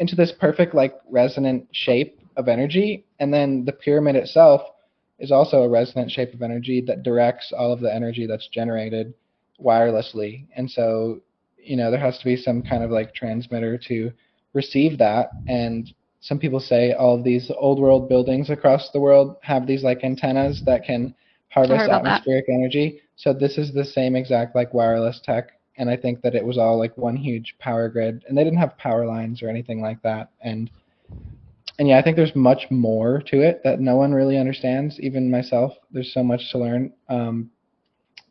like resonant shape of energy. And then the pyramid itself is also a resonant shape of energy that directs all of the energy that's generated wirelessly. And so, there has to be some kind of like transmitter to receive that. And some people say all of these old world buildings across the world have these like antennas that can harvest atmospheric energy. So this is the same exact like wireless tech. And I think that it was all like one huge power grid, and they didn't have power lines or anything like that. And yeah, I think there's much more to it that no one really understands, even myself. There's so much to learn.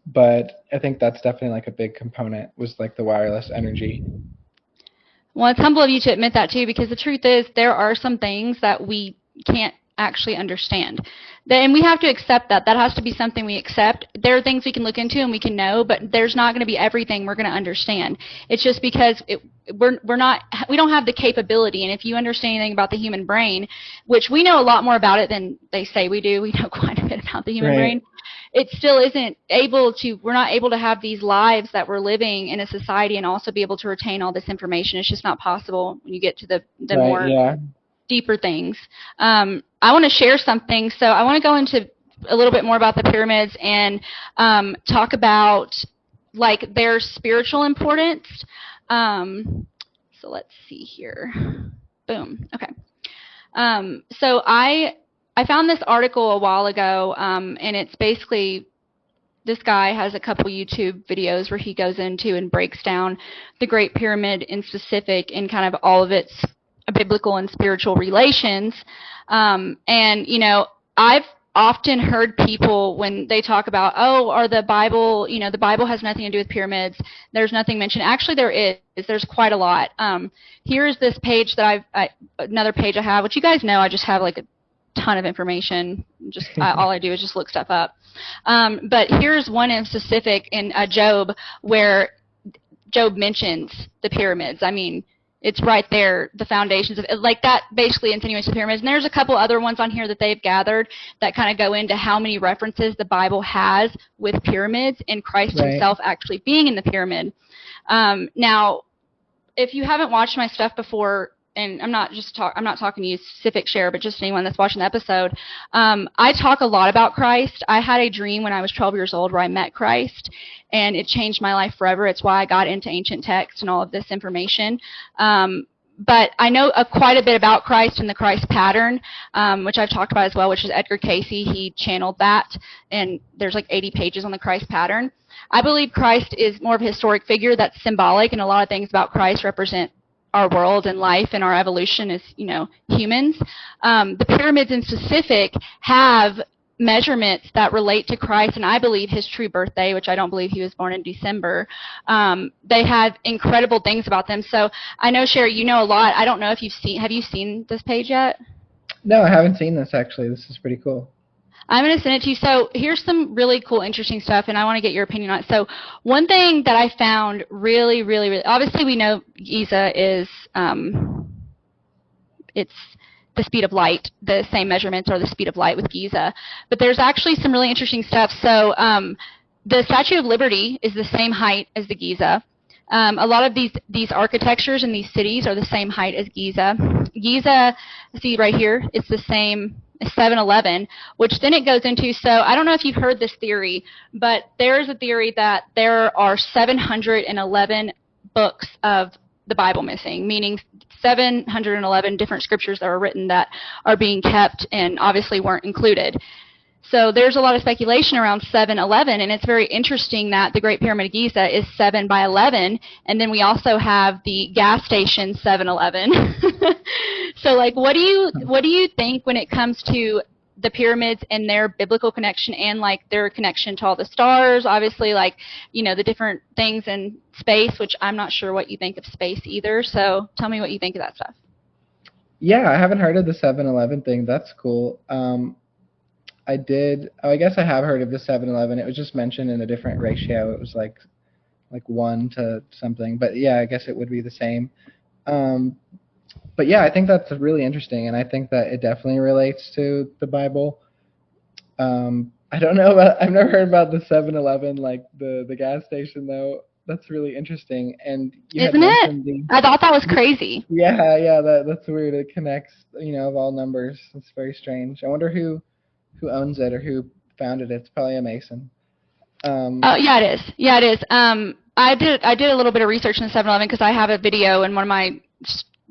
But I think that's definitely like a big component, was like the wireless energy. Well, it's humble of you to admit that too, because the truth is there are some things that we can't actually understand. And we have to accept that. That has to be something we accept. There are things we can look into and we can know, but there's not going to be everything we're going to understand. It's just because we don't have the capability. And if you understand anything about the human brain, which we know a lot more about it than they say we do, we know quite a bit about the human brain. It still isn't we're not able to have these lives that we're living in a society and also be able to retain all this information. It's just not possible when you get to the more deeper things. I want to share something. So I want to go into a little bit more about the pyramids and talk about like their spiritual importance. So let's see here. Boom. Okay. So I found this article a while ago, and it's basically this guy has a couple YouTube videos where he goes into and breaks down the Great Pyramid in specific and kind of all of its biblical and spiritual relations. And, you know, I've often heard people when they talk about, oh, or the Bible, you know, the Bible has nothing to do with pyramids. There's nothing mentioned. Actually, there is. There's quite a lot. Here's this page that another page I have, which you guys know I just have like a ton of information. Just all I do is just look stuff up. But here's one in specific in Job where Job mentions the pyramids. I mean, it's right there, the foundations of it, like that basically insinuates the pyramids. And there's a couple other ones on here that they've gathered that kind of go into how many references the Bible has with pyramids and Christ himself actually being in the pyramid. Now, if you haven't watched my stuff before, and I'm not talking to you specific Sher, but just anyone that's watching the episode, I talk a lot about Christ. I had a dream when I was 12 years old where I met Christ, and it changed my life forever. It's why I got into ancient texts and all of this information. But I know quite a bit about Christ and the Christ pattern, which I've talked about as well, which is Edgar Casey. He channeled that, and there's like 80 pages on the Christ pattern. I believe Christ is more of a historic figure that's symbolic, and a lot of things about Christ represent our world and life and our evolution as, you know, humans. The pyramids in specific have measurements that relate to Christ, and I believe his true birthday, which I don't believe he was born in December. They have incredible things about them. So I know, Sher, you know a lot. I don't know if have you seen this page yet? No, I haven't seen this actually. This is pretty cool. I'm going to send it to you. So here's some really cool, interesting stuff, and I want to get your opinion on it. So one thing that I found really, really, really, obviously we know Giza is, it's the speed of light. The same measurements are the speed of light with Giza. But there's actually some really interesting stuff. So the Statue of Liberty is the same height as the Giza. A lot of these architectures in these cities are the same height as Giza. Giza, see right here, it's the same as 7-Eleven, which then it goes into, so I don't know if you've heard this theory, but there's a theory that there are 711 books of the Bible missing, meaning 711 different scriptures that were written that are being kept and obviously weren't included. So there's a lot of speculation around 7-Eleven, and it's very interesting that the Great Pyramid of Giza is 7 by 11, and then we also have the gas station 7-Eleven. So, like, what do you think when it comes to the pyramids and their biblical connection and, like, their connection to all the stars? Obviously, like, you know, the different things in space, which I'm not sure what you think of space either. So tell me what you think of that stuff. Yeah, I haven't heard of the 7-Eleven thing. That's cool. I guess I have heard of the 7-Eleven. It was just mentioned in a different ratio. It was like 1 to something. But yeah, I guess it would be the same. But yeah, I think that's really interesting, and I think that it definitely relates to the Bible. I don't know I've never heard about the 7-Eleven, like the gas station though. That's really interesting. And isn't it? I thought that was crazy. Yeah, that's weird. It connects, you know, of all numbers. It's very strange. I wonder who owns it or who founded it. It's probably a Mason. Yeah, it is. Yeah, it is. I did a little bit of research in the 7-Eleven because I have a video in one of my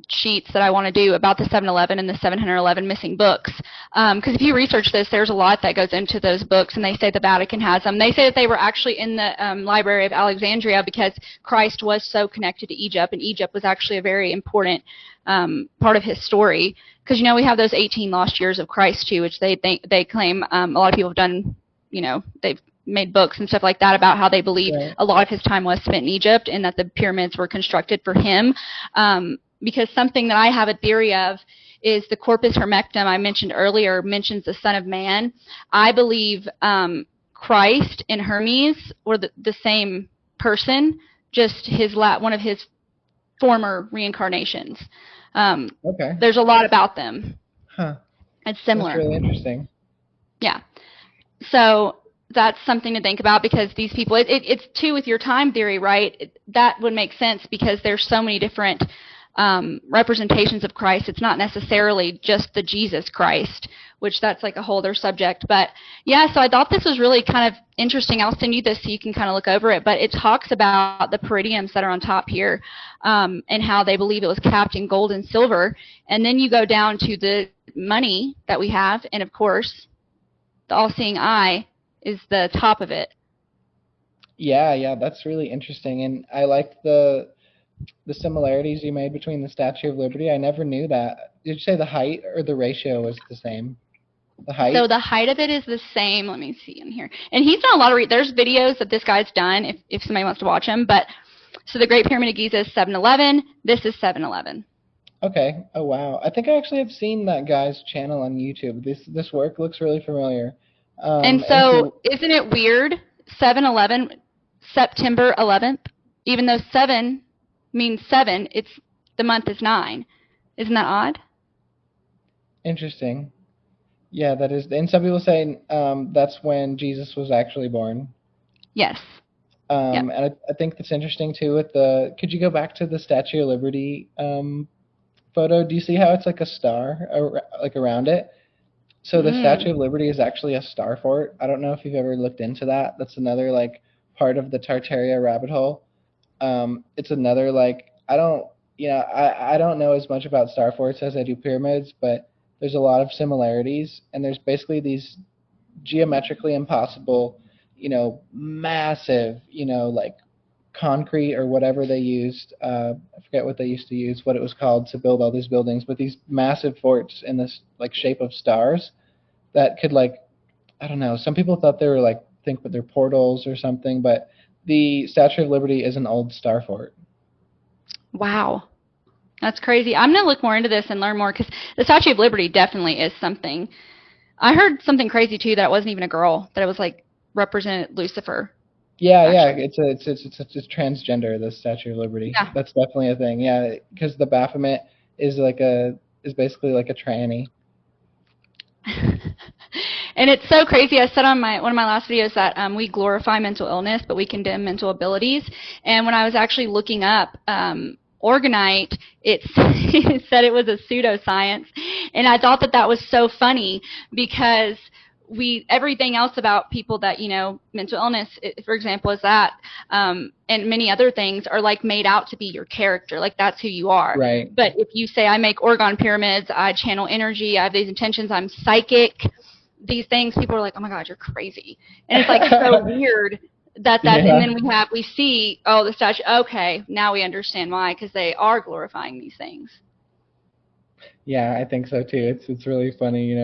sheets that I want to do about the 7-Eleven and the 711 missing books. Because if you research this, there's a lot that goes into those books, and they say the Vatican has them. They say that they were actually in the Library of Alexandria because Christ was so connected to Egypt, and Egypt was actually a very important part of his story. Because, you know, we have those 18 lost years of Christ, too, which they claim a lot of people have done, you know, they've made books and stuff like that about how they believe a lot of his time was spent in Egypt and that the pyramids were constructed for him. Because something that I have a theory of is the corpus hermectum I mentioned earlier mentions the Son of Man. I believe Christ and Hermes were the same person, just one of his former reincarnations. Okay. There's a lot about them. Huh. It's similar. That's really interesting. Yeah. So that's something to think about because these people, it's too with your time theory, right? That would make sense because there's so many different representations of Christ. It's not necessarily just the Jesus Christ, which that's like a whole other subject. But yeah, so I thought this was really kind of interesting. I'll send you this so you can kind of look over it. But it talks about the peridiums that are on top here, and how they believe it was capped in gold and silver. And then you go down to the money that we have, and of course, the all-seeing eye is the top of it. Yeah, that's really interesting, and I liked the similarities you made between the Statue of Liberty. I never knew that. Did you say the height or the ratio was the same? The height? So the height of it is the same. Let me see in here. And he's done a lot of there's videos that this guy's done if somebody wants to watch them. But so the Great Pyramid of Giza is 7'11". This is 7'11". Okay. Oh wow. I think I actually have seen that guy's channel on YouTube. This work looks really familiar. And so isn't it weird? 7/11, September 11th. Even though 7 means 7, the month is 9. Isn't that odd? Interesting. Yeah, that is. And some people say that's when Jesus was actually born. Yes. Yep. And I think that's interesting too. With could you go back to the Statue of Liberty photo? Do you see how it's like a star like around it? So the Statue of Liberty is actually a star fort. I don't know if you've ever looked into that. That's another like part of the Tartaria rabbit hole. It's another like I don't know as much about star forts as I do pyramids, but there's a lot of similarities, and there's basically these geometrically impossible, massive, like concrete or whatever they used. I forget what they used to use, what it was called to build all these buildings, but these massive forts in this like shape of stars that could like, I don't know, some people thought they were like, think that they're portals or something, but the Statue of Liberty is an old star fort. Wow. That's crazy. I'm going to look more into this and learn more, because the Statue of Liberty definitely is something. I heard something crazy too, that it wasn't even a girl, that it was like represented Lucifer. Yeah, it's transgender, the Statue of Liberty. Yeah. That's definitely a thing. Yeah, because the Baphomet is basically like a tranny. And it's so crazy. I said on one of my last videos that we glorify mental illness, but we condemn mental abilities. And when I was actually looking up orgonite, it said it was a pseudoscience, and I thought that was so funny, because everything else about people that mental illness, for example, is that and many other things are like made out to be your character, like that's who you are. Right. But if you say I make orgone pyramids, I channel energy, I have these intentions, I'm psychic, these things, people are like, oh my God, you're crazy. And it's like so weird that yeah. And then we see, oh, the statue, okay, now we understand why, because they are glorifying these things. Yeah, I think so too. It's really funny,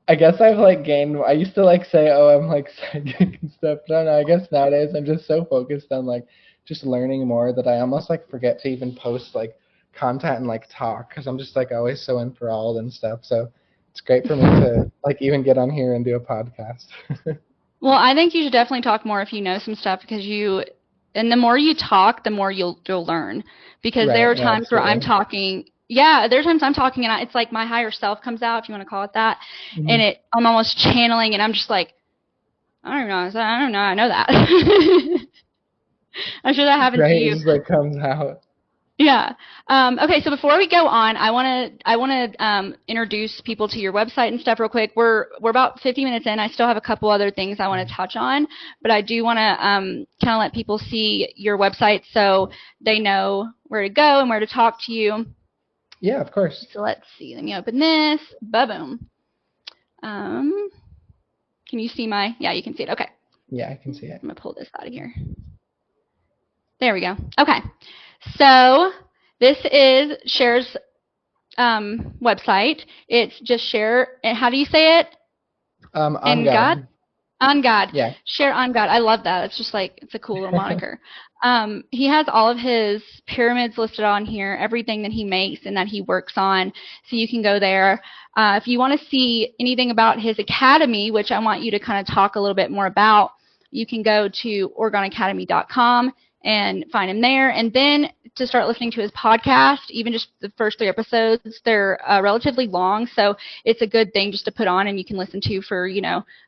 I guess I've like gained, I used to like say, oh, I'm like psychic and stuff, but I don't know, I guess nowadays I'm just so focused on like just learning more that I almost like forget to even post like content and like talk, because I'm just like always so enthralled and stuff. So it's great for me to like even get on here and do a podcast. Well, I think you should definitely talk more if you know some stuff, because and the more you talk, the more you'll learn, because there are times where I'm talking. Yeah, there's times I'm talking and it's like my higher self comes out, if you want to call it that, and I'm almost channeling, and I'm just like, I don't know, I know that. I'm sure that happens to you. Right, it comes out. Yeah. Okay, so before we go on, I want to introduce people to your website and stuff real quick. We're about 50 minutes in. I still have a couple other things I want to touch on, but I do want to kind of let people see your website so they know where to go and where to talk to you. Yeah, of course. So let's see. Let me open this. Ba-boom. Can you see yeah, you can see it. Okay. Yeah, I can see it. I'm going to pull this out of here. There we go. Okay. So this is Sher's website. It's just Sher. How do you say it? Angad. Angad. Yeah. Sher Angad. I love that. It's just like, it's a cool little moniker. He has all of his pyramids listed on here, everything that he makes and that he works on. So you can go there. If you want to see anything about his academy, which I want you to kind of talk a little bit more about, you can go to orgoneacademy.com and find him there. And then to start listening to his podcast, even just the first 3 episodes, they're relatively long. So it's a good thing just to put on and you can listen to for,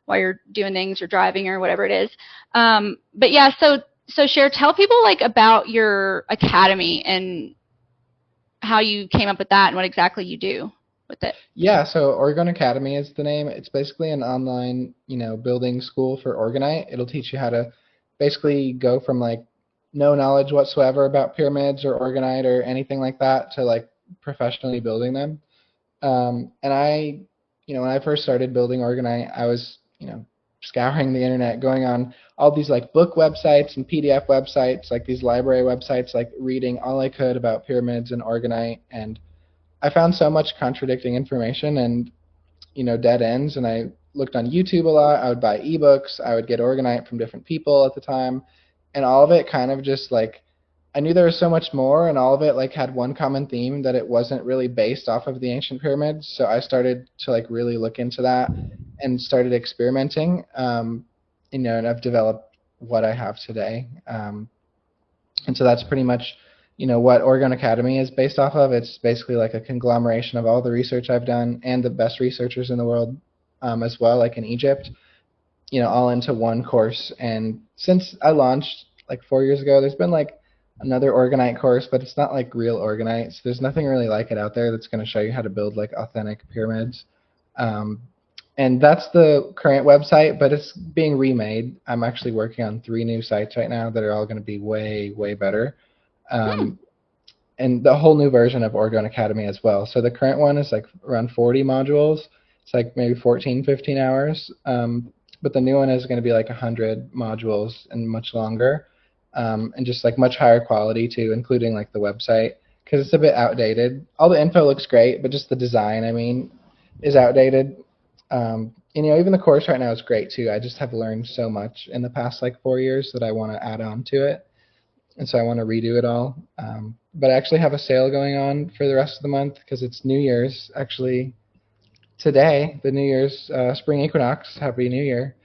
while you're doing things or driving or whatever it is. But yeah, so Sher, tell people like about your academy and how you came up with that and what exactly you do with it. Yeah, so Orgone Academy is the name. It's basically an online, building school for Orgonite. It'll teach you how to basically go from like no knowledge whatsoever about pyramids or Orgonite or anything like that to like professionally building them. And when I first started building Orgonite, I was, scouring the internet, going on all these like book websites and PDF websites, like these library websites, like reading all I could about pyramids and Orgonite, and I found so much contradicting information and dead ends. And I looked on YouTube a lot. I would buy ebooks. I would get Orgonite from different people at the time, and all of it kind of just like I knew there was so much more, and all of it like had one common theme, that it wasn't really based off of the ancient pyramids. So I started to like really look into that and started experimenting. And I've developed what I have today. And so that's pretty much, what Orgone Academy is based off of. It's basically like a conglomeration of all the research I've done and the best researchers in the world, as well, like in Egypt, all into one course. And since I launched like 4 years ago, there's been like another Orgonite course, but it's not like real Orgonite. So there's nothing really like it out there that's going to show you how to build like authentic pyramids. And that's the current website, but it's being remade. I'm actually working on 3 new sites right now that are all going to be way, way better. And the whole new version of Orgone Academy as well. So the current one is like around 40 modules. It's like maybe 14, 15 hours. But the new one is going to be like 100 modules and much longer. And just like much higher quality too, including like the website, because it's a bit outdated. All the info looks great, but just the design, is outdated. Even the course right now is great too. I just have learned so much in the past like 4 years that I want to add on to it. And so I want to redo it all. But I actually have a sale going on for the rest of the month because it's New Year's. Actually, today, the New Year's spring equinox. Happy New Year.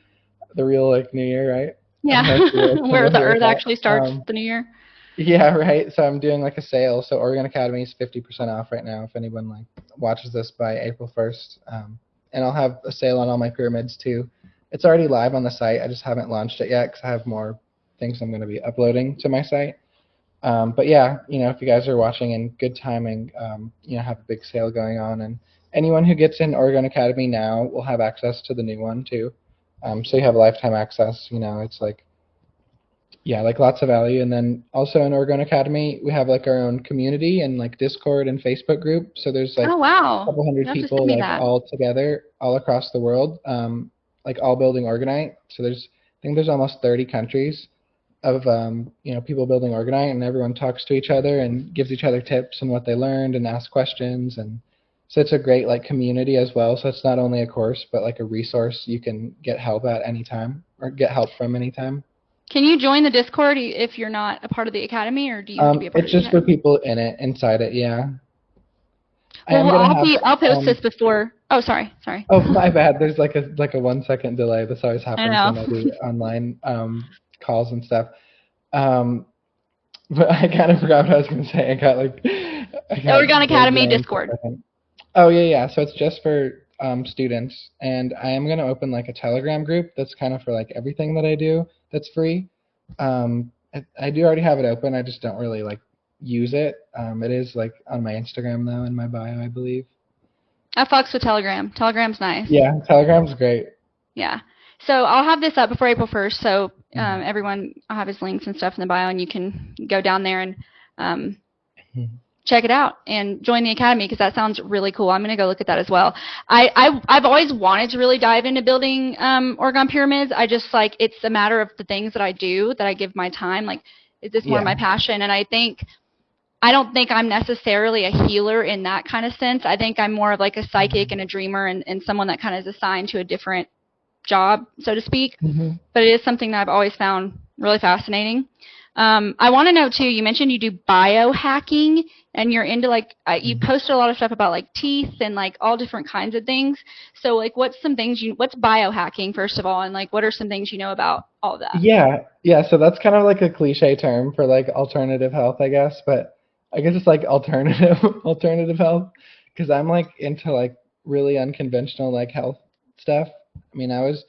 The real like New Year, right? Yeah, where the Earth actually starts the New Year. Yeah, right. So I'm doing like a sale. So Orgone Academy is 50% off right now if anyone like watches this by April 1st. And I'll have a sale on all my pyramids too. It's already live on the site. I just haven't launched it yet because I have more things I'm going to be uploading to my site. But yeah, if you guys are watching, in good timing, have a big sale going on, and anyone who gets in Orgone Academy now will have access to the new one too. So you have lifetime access. It's like, yeah, like lots of value. And then also in Orgone Academy, we have like our own community and like Discord and Facebook group. So there's like oh, wow. a couple hundred people like all together, all across the world, like all building Orgonite. So I think there's almost 30 countries of people building Orgonite, and everyone talks to each other and gives each other tips and what they learned and asks questions. And so it's a great like community as well. So it's not only a course, but like a resource you can get help at any time or get help from anytime. Can you join the Discord if you're not a part of the academy, or do you have to be a part of it? It's just for people inside it, yeah. Well, I'll post this before. Oh, sorry. Oh, my bad. There's like a 1 second delay. This always happens when I do online calls and stuff. But I kind of forgot what I was going to say. I got Orgone Academy Discord. Oh yeah. So it's just for students, and I am going to open like a Telegram group that's kind of for like everything that I do that's free. I do already have it open. I just don't really like use it. It is like on my Instagram though, in my bio, I believe. I fucks with Telegram. Telegram's nice. Yeah, Telegram's great. Yeah. So I'll have this up before April 1st, so everyone, I'll have his links and stuff in the bio, and you can go down there and check it out and join the academy, because that sounds really cool. I'm going to go look at that as well. I've always wanted to really dive into building Orgone pyramids. I just like, it's a matter of the things that I do, that I give my time. Like, is this more my passion? And I don't think I'm necessarily a healer in that kind of sense. I think I'm more of like a psychic and a dreamer, and someone that kind of is assigned to a different job, so to speak. But it is something that I've always found really fascinating. I want to know too, you mentioned you do biohacking, and you're into like, you posted a lot of stuff about like teeth and like all different kinds of things. So like, what's biohacking first of all, and like what are some things you know about all of that? Yeah, so that's kind of like a cliche term for like alternative health, I guess, but I guess it's like alternative health, because I'm like into like really unconventional like health stuff. I mean, I was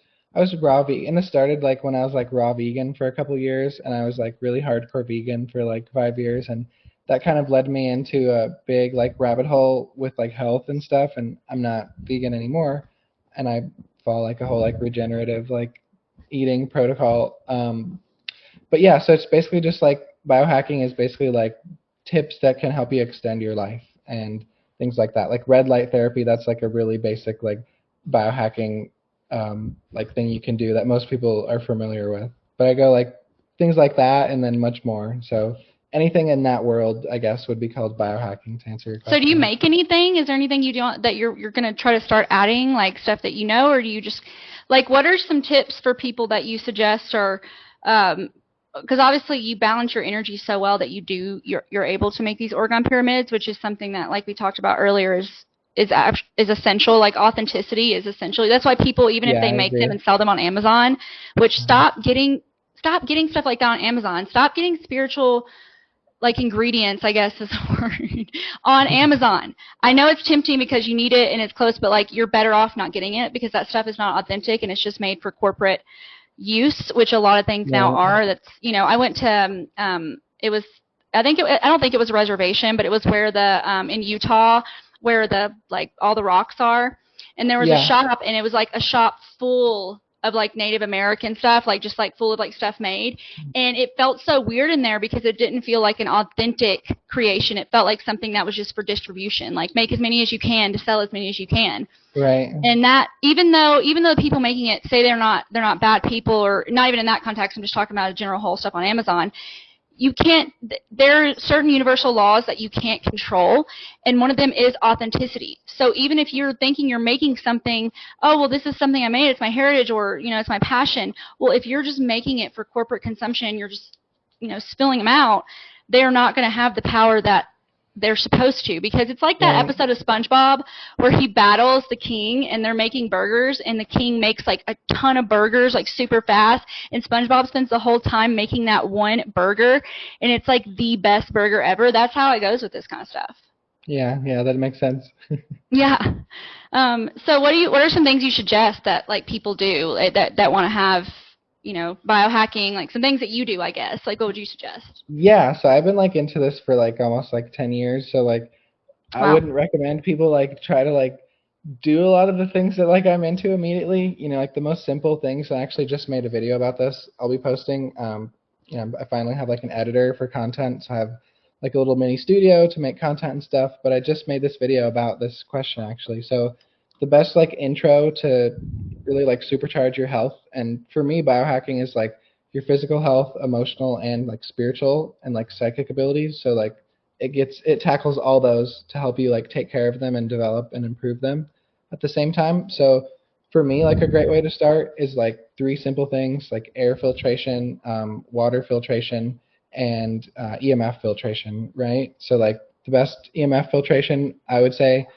raw vegan. It started like when I was like raw vegan for a couple of years, and I was like really hardcore vegan for like 5 years, and that kind of led me into a big like rabbit hole with like health and stuff, and I'm not vegan anymore, and I follow like a whole like regenerative like eating protocol. But yeah, so it's basically just like biohacking is basically like tips that can help you extend your life and things like that. Like red light therapy, that's like a really basic like biohacking like thing you can do that most people are familiar with. But I go like things like that and then much more. So anything in that world, I guess, would be called biohacking, to answer your So question. do you make anything? Is there anything you do that you're going to try to start adding, like stuff that you know, or do you just like what are some tips for people that you suggest, or because obviously you balance your energy so well that you're able to make these orgone pyramids, which is something that, like we talked about earlier, is essential. Like authenticity is essential. That's why people, even if Yeah, they I make agree. them and sell them on Amazon, which stop getting stuff like that on Amazon. Stop getting spiritual like ingredients, I guess is the word, on Amazon. I know it's tempting because you need it and it's close, but like you're better off not getting it because that stuff is not authentic and it's just made for corporate use, which a lot of things now Right. are. That's, I went to it was I don't think it was a reservation, but it was where the in Utah where the like all the rocks are, and there was a Yeah. shop, and it was like a shop full of like Native American stuff, like just like full of like stuff made, and it felt so weird in there because it didn't feel like an authentic creation. It felt like something that was just for distribution, like make as many as you can to sell as many as you can. Right. And that even though the people making it say they're not bad people, or not even in that context, I'm just talking about a general whole stuff on Amazon, you can't, there are certain universal laws that you can't control, and one of them is authenticity. So even if you're thinking you're making something, oh, well, this is something I made, it's my heritage, or, it's my passion. Well, if you're just making it for corporate consumption and you're just, spilling them out, they're not going to have the power that they're supposed to, because it's like that Right. episode of SpongeBob where he battles the king and they're making burgers, and the king makes like a ton of burgers like super fast, and SpongeBob spends the whole time making that one burger, and it's like the best burger ever. That's how it goes with this kind of stuff. Yeah, that makes sense. Yeah. So what are some things you suggest that like people do that want to have, biohacking, like some things that you do, I guess. Like what would you suggest? Yeah, so I've been like into this for like almost like 10 years. So like I Wow. wouldn't recommend people like try to like do a lot of the things that like I'm into immediately. Like the most simple things. I actually just made a video about this. I'll be posting. I finally have like an editor for content, so I have like a little mini studio to make content and stuff. But I just made this video about this question actually. So the best like intro to really like supercharge your health, and for me, biohacking is like your physical health, emotional, and like spiritual and like psychic abilities. So like it tackles all those to help you like take care of them and develop and improve them at the same time. So for me, like a great way to start is like three simple things like air filtration, water filtration, and EMF filtration, right? So like the best EMF filtration, I would say,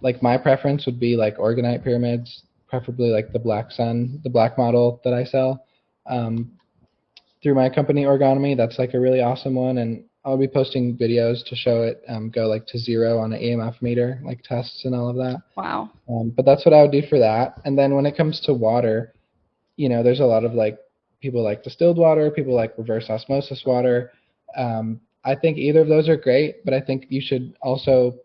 like my preference would be like orgonite pyramids, preferably like the black sun, the black model that I sell. Um, through my company Orgonomy. That's like a really awesome one, and I'll be posting videos to show it go like to zero on an EMF meter, like tests and all of that. Wow. But that's what I would do for that. And then when it comes to water, there's a lot of like people like distilled water, people like reverse osmosis water. I think either of those are great, but I think you should also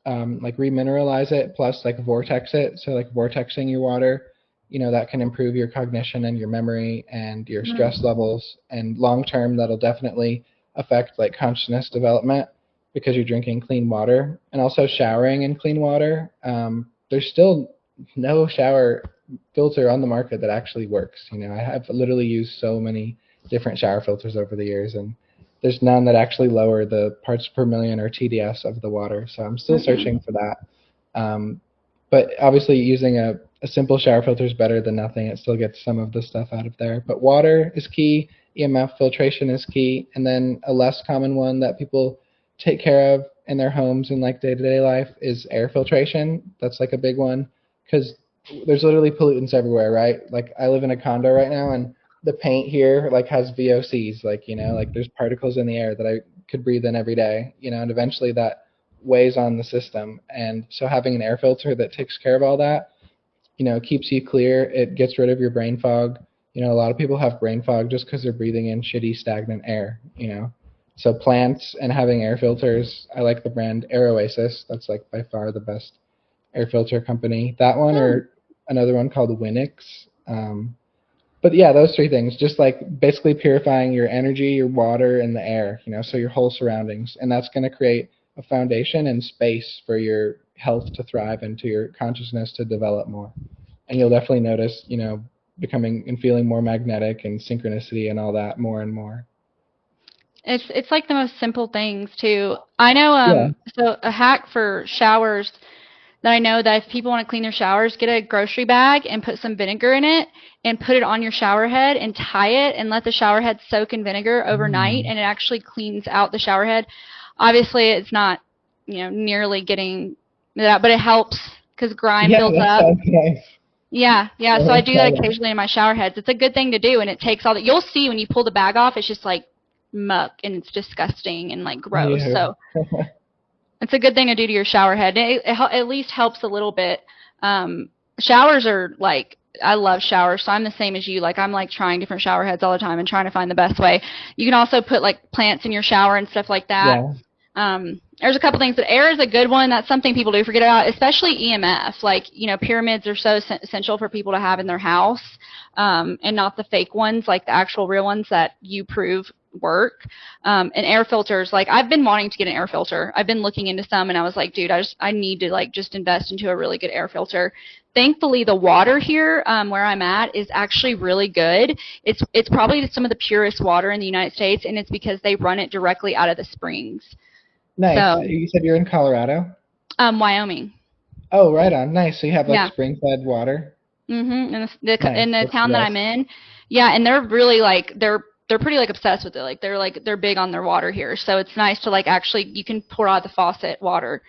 like remineralize it plus like vortex it. So like vortexing your water, that can improve your cognition and your memory and your stress levels. And long term, that'll definitely affect like consciousness development because you're drinking clean water. And also showering in clean water. There's still no shower filter on the market that actually works. I have literally used so many different shower filters over the years, and there's none that actually lower the parts per million or TDS of the water. So I'm still searching for that. But obviously, using a simple shower filter is better than nothing. It still gets some of the stuff out of there. But water is key. EMF filtration is key. And then a less common one that people take care of in their homes in like day-to-day life is air filtration. That's like a big one because there's literally pollutants everywhere, right? Like I live in a condo right now, and the paint here like has VOCs, like like there's particles in the air that I could breathe in every day, and eventually that weighs on the system. And so having an air filter that takes care of all that, keeps you clear. It gets rid of your brain fog. A lot of people have brain fog just because they're breathing in shitty, stagnant air, So plants and having air filters. I like the brand Air Oasis. That's like by far the best air filter company. That one or another one called Winix. But yeah, those three things, just like basically purifying your energy, your water, and the air, so your whole surroundings. And that's going to create a foundation and space for your health to thrive and to your consciousness to develop more. And you'll definitely notice, becoming and feeling more magnetic and synchronicity and all that more and more. It's like the most simple things too. I know so a hack for showers that I know that if people want to clean their showers, get a grocery bag and put some vinegar in it and put it on your shower head and tie it and let the shower head soak in vinegar overnight, and it actually cleans out the shower head. Obviously, it's not, nearly getting it out, but it helps because grime builds up. Sounds nice. Yeah. So I do that occasionally in my shower heads. It's a good thing to do, and it takes all that. You'll see when you pull the bag off, it's just like muck and it's disgusting and like gross. Yeah. So it's a good thing to do to your shower head. It at least helps a little bit. Showers are like, I love showers, so I'm the same as you. Like, I'm like trying different shower heads all the time and trying to find the best way. You can also put like plants in your shower and stuff like that. Yeah. There's a couple things, but air is a good one. That's something people do forget about, especially EMF. Like, pyramids are so essential for people to have in their house, and not the fake ones, like the actual real ones that you prove work. And air filters, like I've been wanting to get an air filter. I've been looking into some, and I was like, dude, I need to like just invest into a really good air filter. Thankfully, the water here where I'm at is actually really good. It's probably some of the purest water in the United States, and it's because they run it directly out of the springs. Nice. So, you said you're in Colorado? Wyoming. Oh, right on. Nice. So you have like spring-fed water? Mm-hmm. In the town that I'm in. Yeah, and they're really like they're pretty like obsessed with it. Like they're big on their water here. So it's nice to like actually you can pour out the faucet water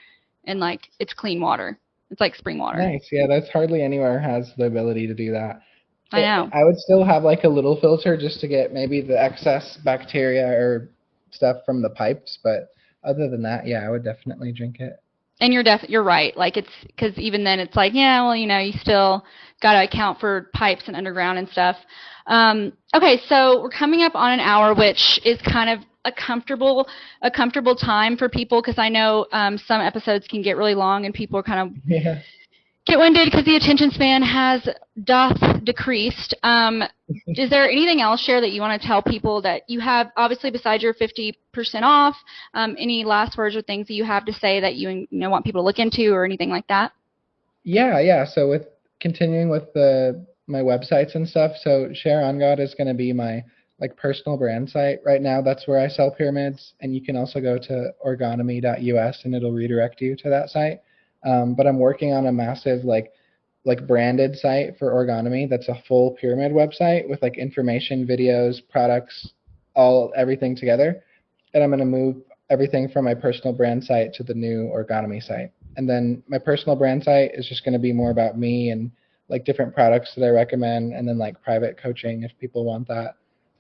and like it's clean water. It's like spring water. Nice. Yeah, that's hardly anywhere has the ability to do that. I know. I would still have like a little filter just to get maybe the excess bacteria or stuff from the pipes, but other than that, yeah, I would definitely drink it. And you're right. Like it's because even then it's like, yeah, well, you still got to account for pipes and underground and stuff. Okay, so we're coming up on an hour, which is kind of a comfortable time for people because I know some episodes can get really long and people are kind of get winded because the attention span doth decreased. Is there anything else, Sher, that you want to tell people that you have, obviously besides your 50% off, any last words or things that you have to say that you want people to look into or anything like that? Yeah. So with continuing with my websites and stuff, so Sher Angad is going to be my like personal brand site right now. That's where I sell pyramids, and you can also go to orgonomy.us and it'll redirect you to that site. But I'm working on a massive like branded site for Orgonomy that's a full pyramid website with like information, videos, products, everything together. And I'm going to move everything from my personal brand site to the new Orgonomy site. And then my personal brand site is just going to be more about me and like different products that I recommend, and then like private coaching if people want that.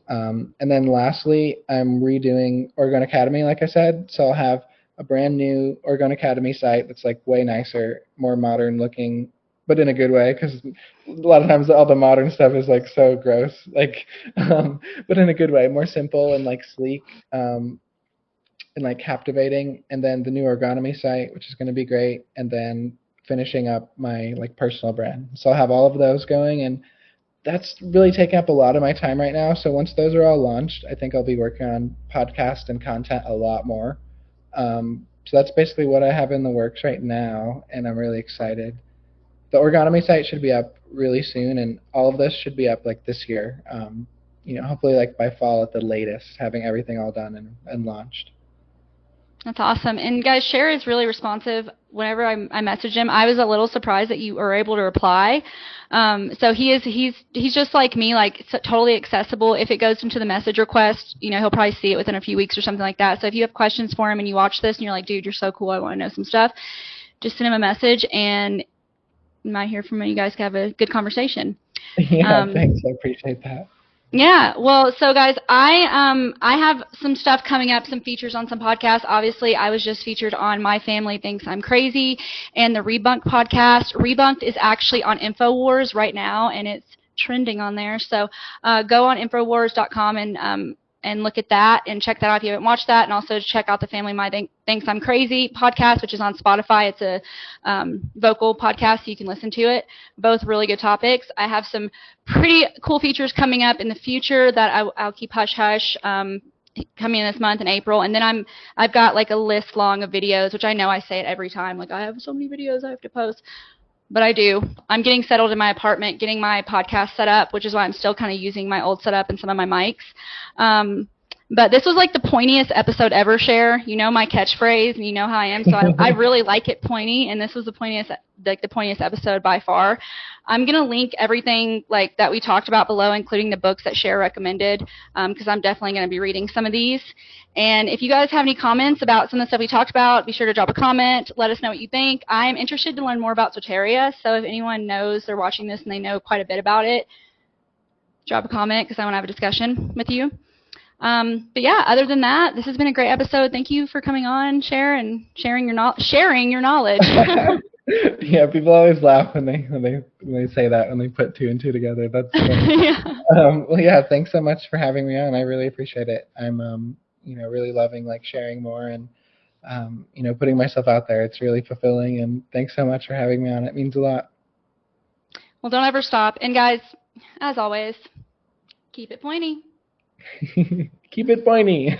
And then lastly, I'm redoing Orgone Academy, like I said. So I'll have a brand new Orgone Academy site that's like way nicer, more modern looking, but in a good way, because a lot of times all the modern stuff is like so gross, like, but in a good way, more simple and like sleek, and like captivating. And then the new Orgonomy site, which is going to be great, and then finishing up my like personal brand. So I'll have all of those going, and that's really taking up a lot of my time right now. So once those are all launched, I think I'll be working on podcast and content a lot more. So that's basically what I have in the works right now, and I'm really excited. The Orgonomy site should be up really soon, and all of this should be up like this year. Hopefully like by fall at the latest, having everything all done and launched. That's awesome. And guys, Sher is really responsive. Whenever I message him, I was a little surprised that you were able to reply. So he's just like me, like totally accessible. If it goes into the message request, he'll probably see it within a few weeks or something like that. So if you have questions for him and you watch this and you're like, dude, you're so cool, I want to know some stuff, just send him a message and you might hear from him. You guys can have a good conversation. Yeah, thanks. I appreciate that. Yeah, well, so guys, I have some stuff coming up, some features on some podcasts. Obviously, I was just featured on My Family Thinks I'm Crazy and the Rebunked podcast. Rebunked is actually on InfoWars right now, and it's trending on there. So go on Infowars.com and look at that and check that out if you haven't watched that. And also check out the Family My Thinks I'm Crazy podcast, which is on Spotify. It's a vocal podcast, so you can listen to it. Both really good topics. I have some pretty cool features coming up in the future that I'll keep hush-hush coming in this month in April. And then I've got like a list long of videos, which I know I say it every time. Like, I have so many videos I have to post. But I do. I'm getting settled in my apartment, getting my podcast set up, which is why I'm still kind of using my old setup and some of my mics. But this was like the pointiest episode ever, Cher. You know my catchphrase, and you know how I am. So I really like it pointy, and this was the pointiest episode by far. I'm going to link everything like that we talked about below, including the books that Cher recommended, because I'm definitely going to be reading some of these. And if you guys have any comments about some of the stuff we talked about, be sure to drop a comment. Let us know what you think. I'm interested to learn more about Soteria, so if anyone knows they're watching this and they know quite a bit about it, drop a comment because I want to have a discussion with you. But yeah, other than that, this has been a great episode. Thank you for coming on, Cher, and sharing your knowledge. Yeah, people always laugh when they say that, when they put two and two together. That's funny. Yeah. Well, yeah, thanks so much for having me on. I really appreciate it. I'm really loving like sharing more and putting myself out there. It's really fulfilling, and thanks so much for having me on. It means a lot. Well, don't ever stop. And guys, as always, keep it pointy. Keep it pointy.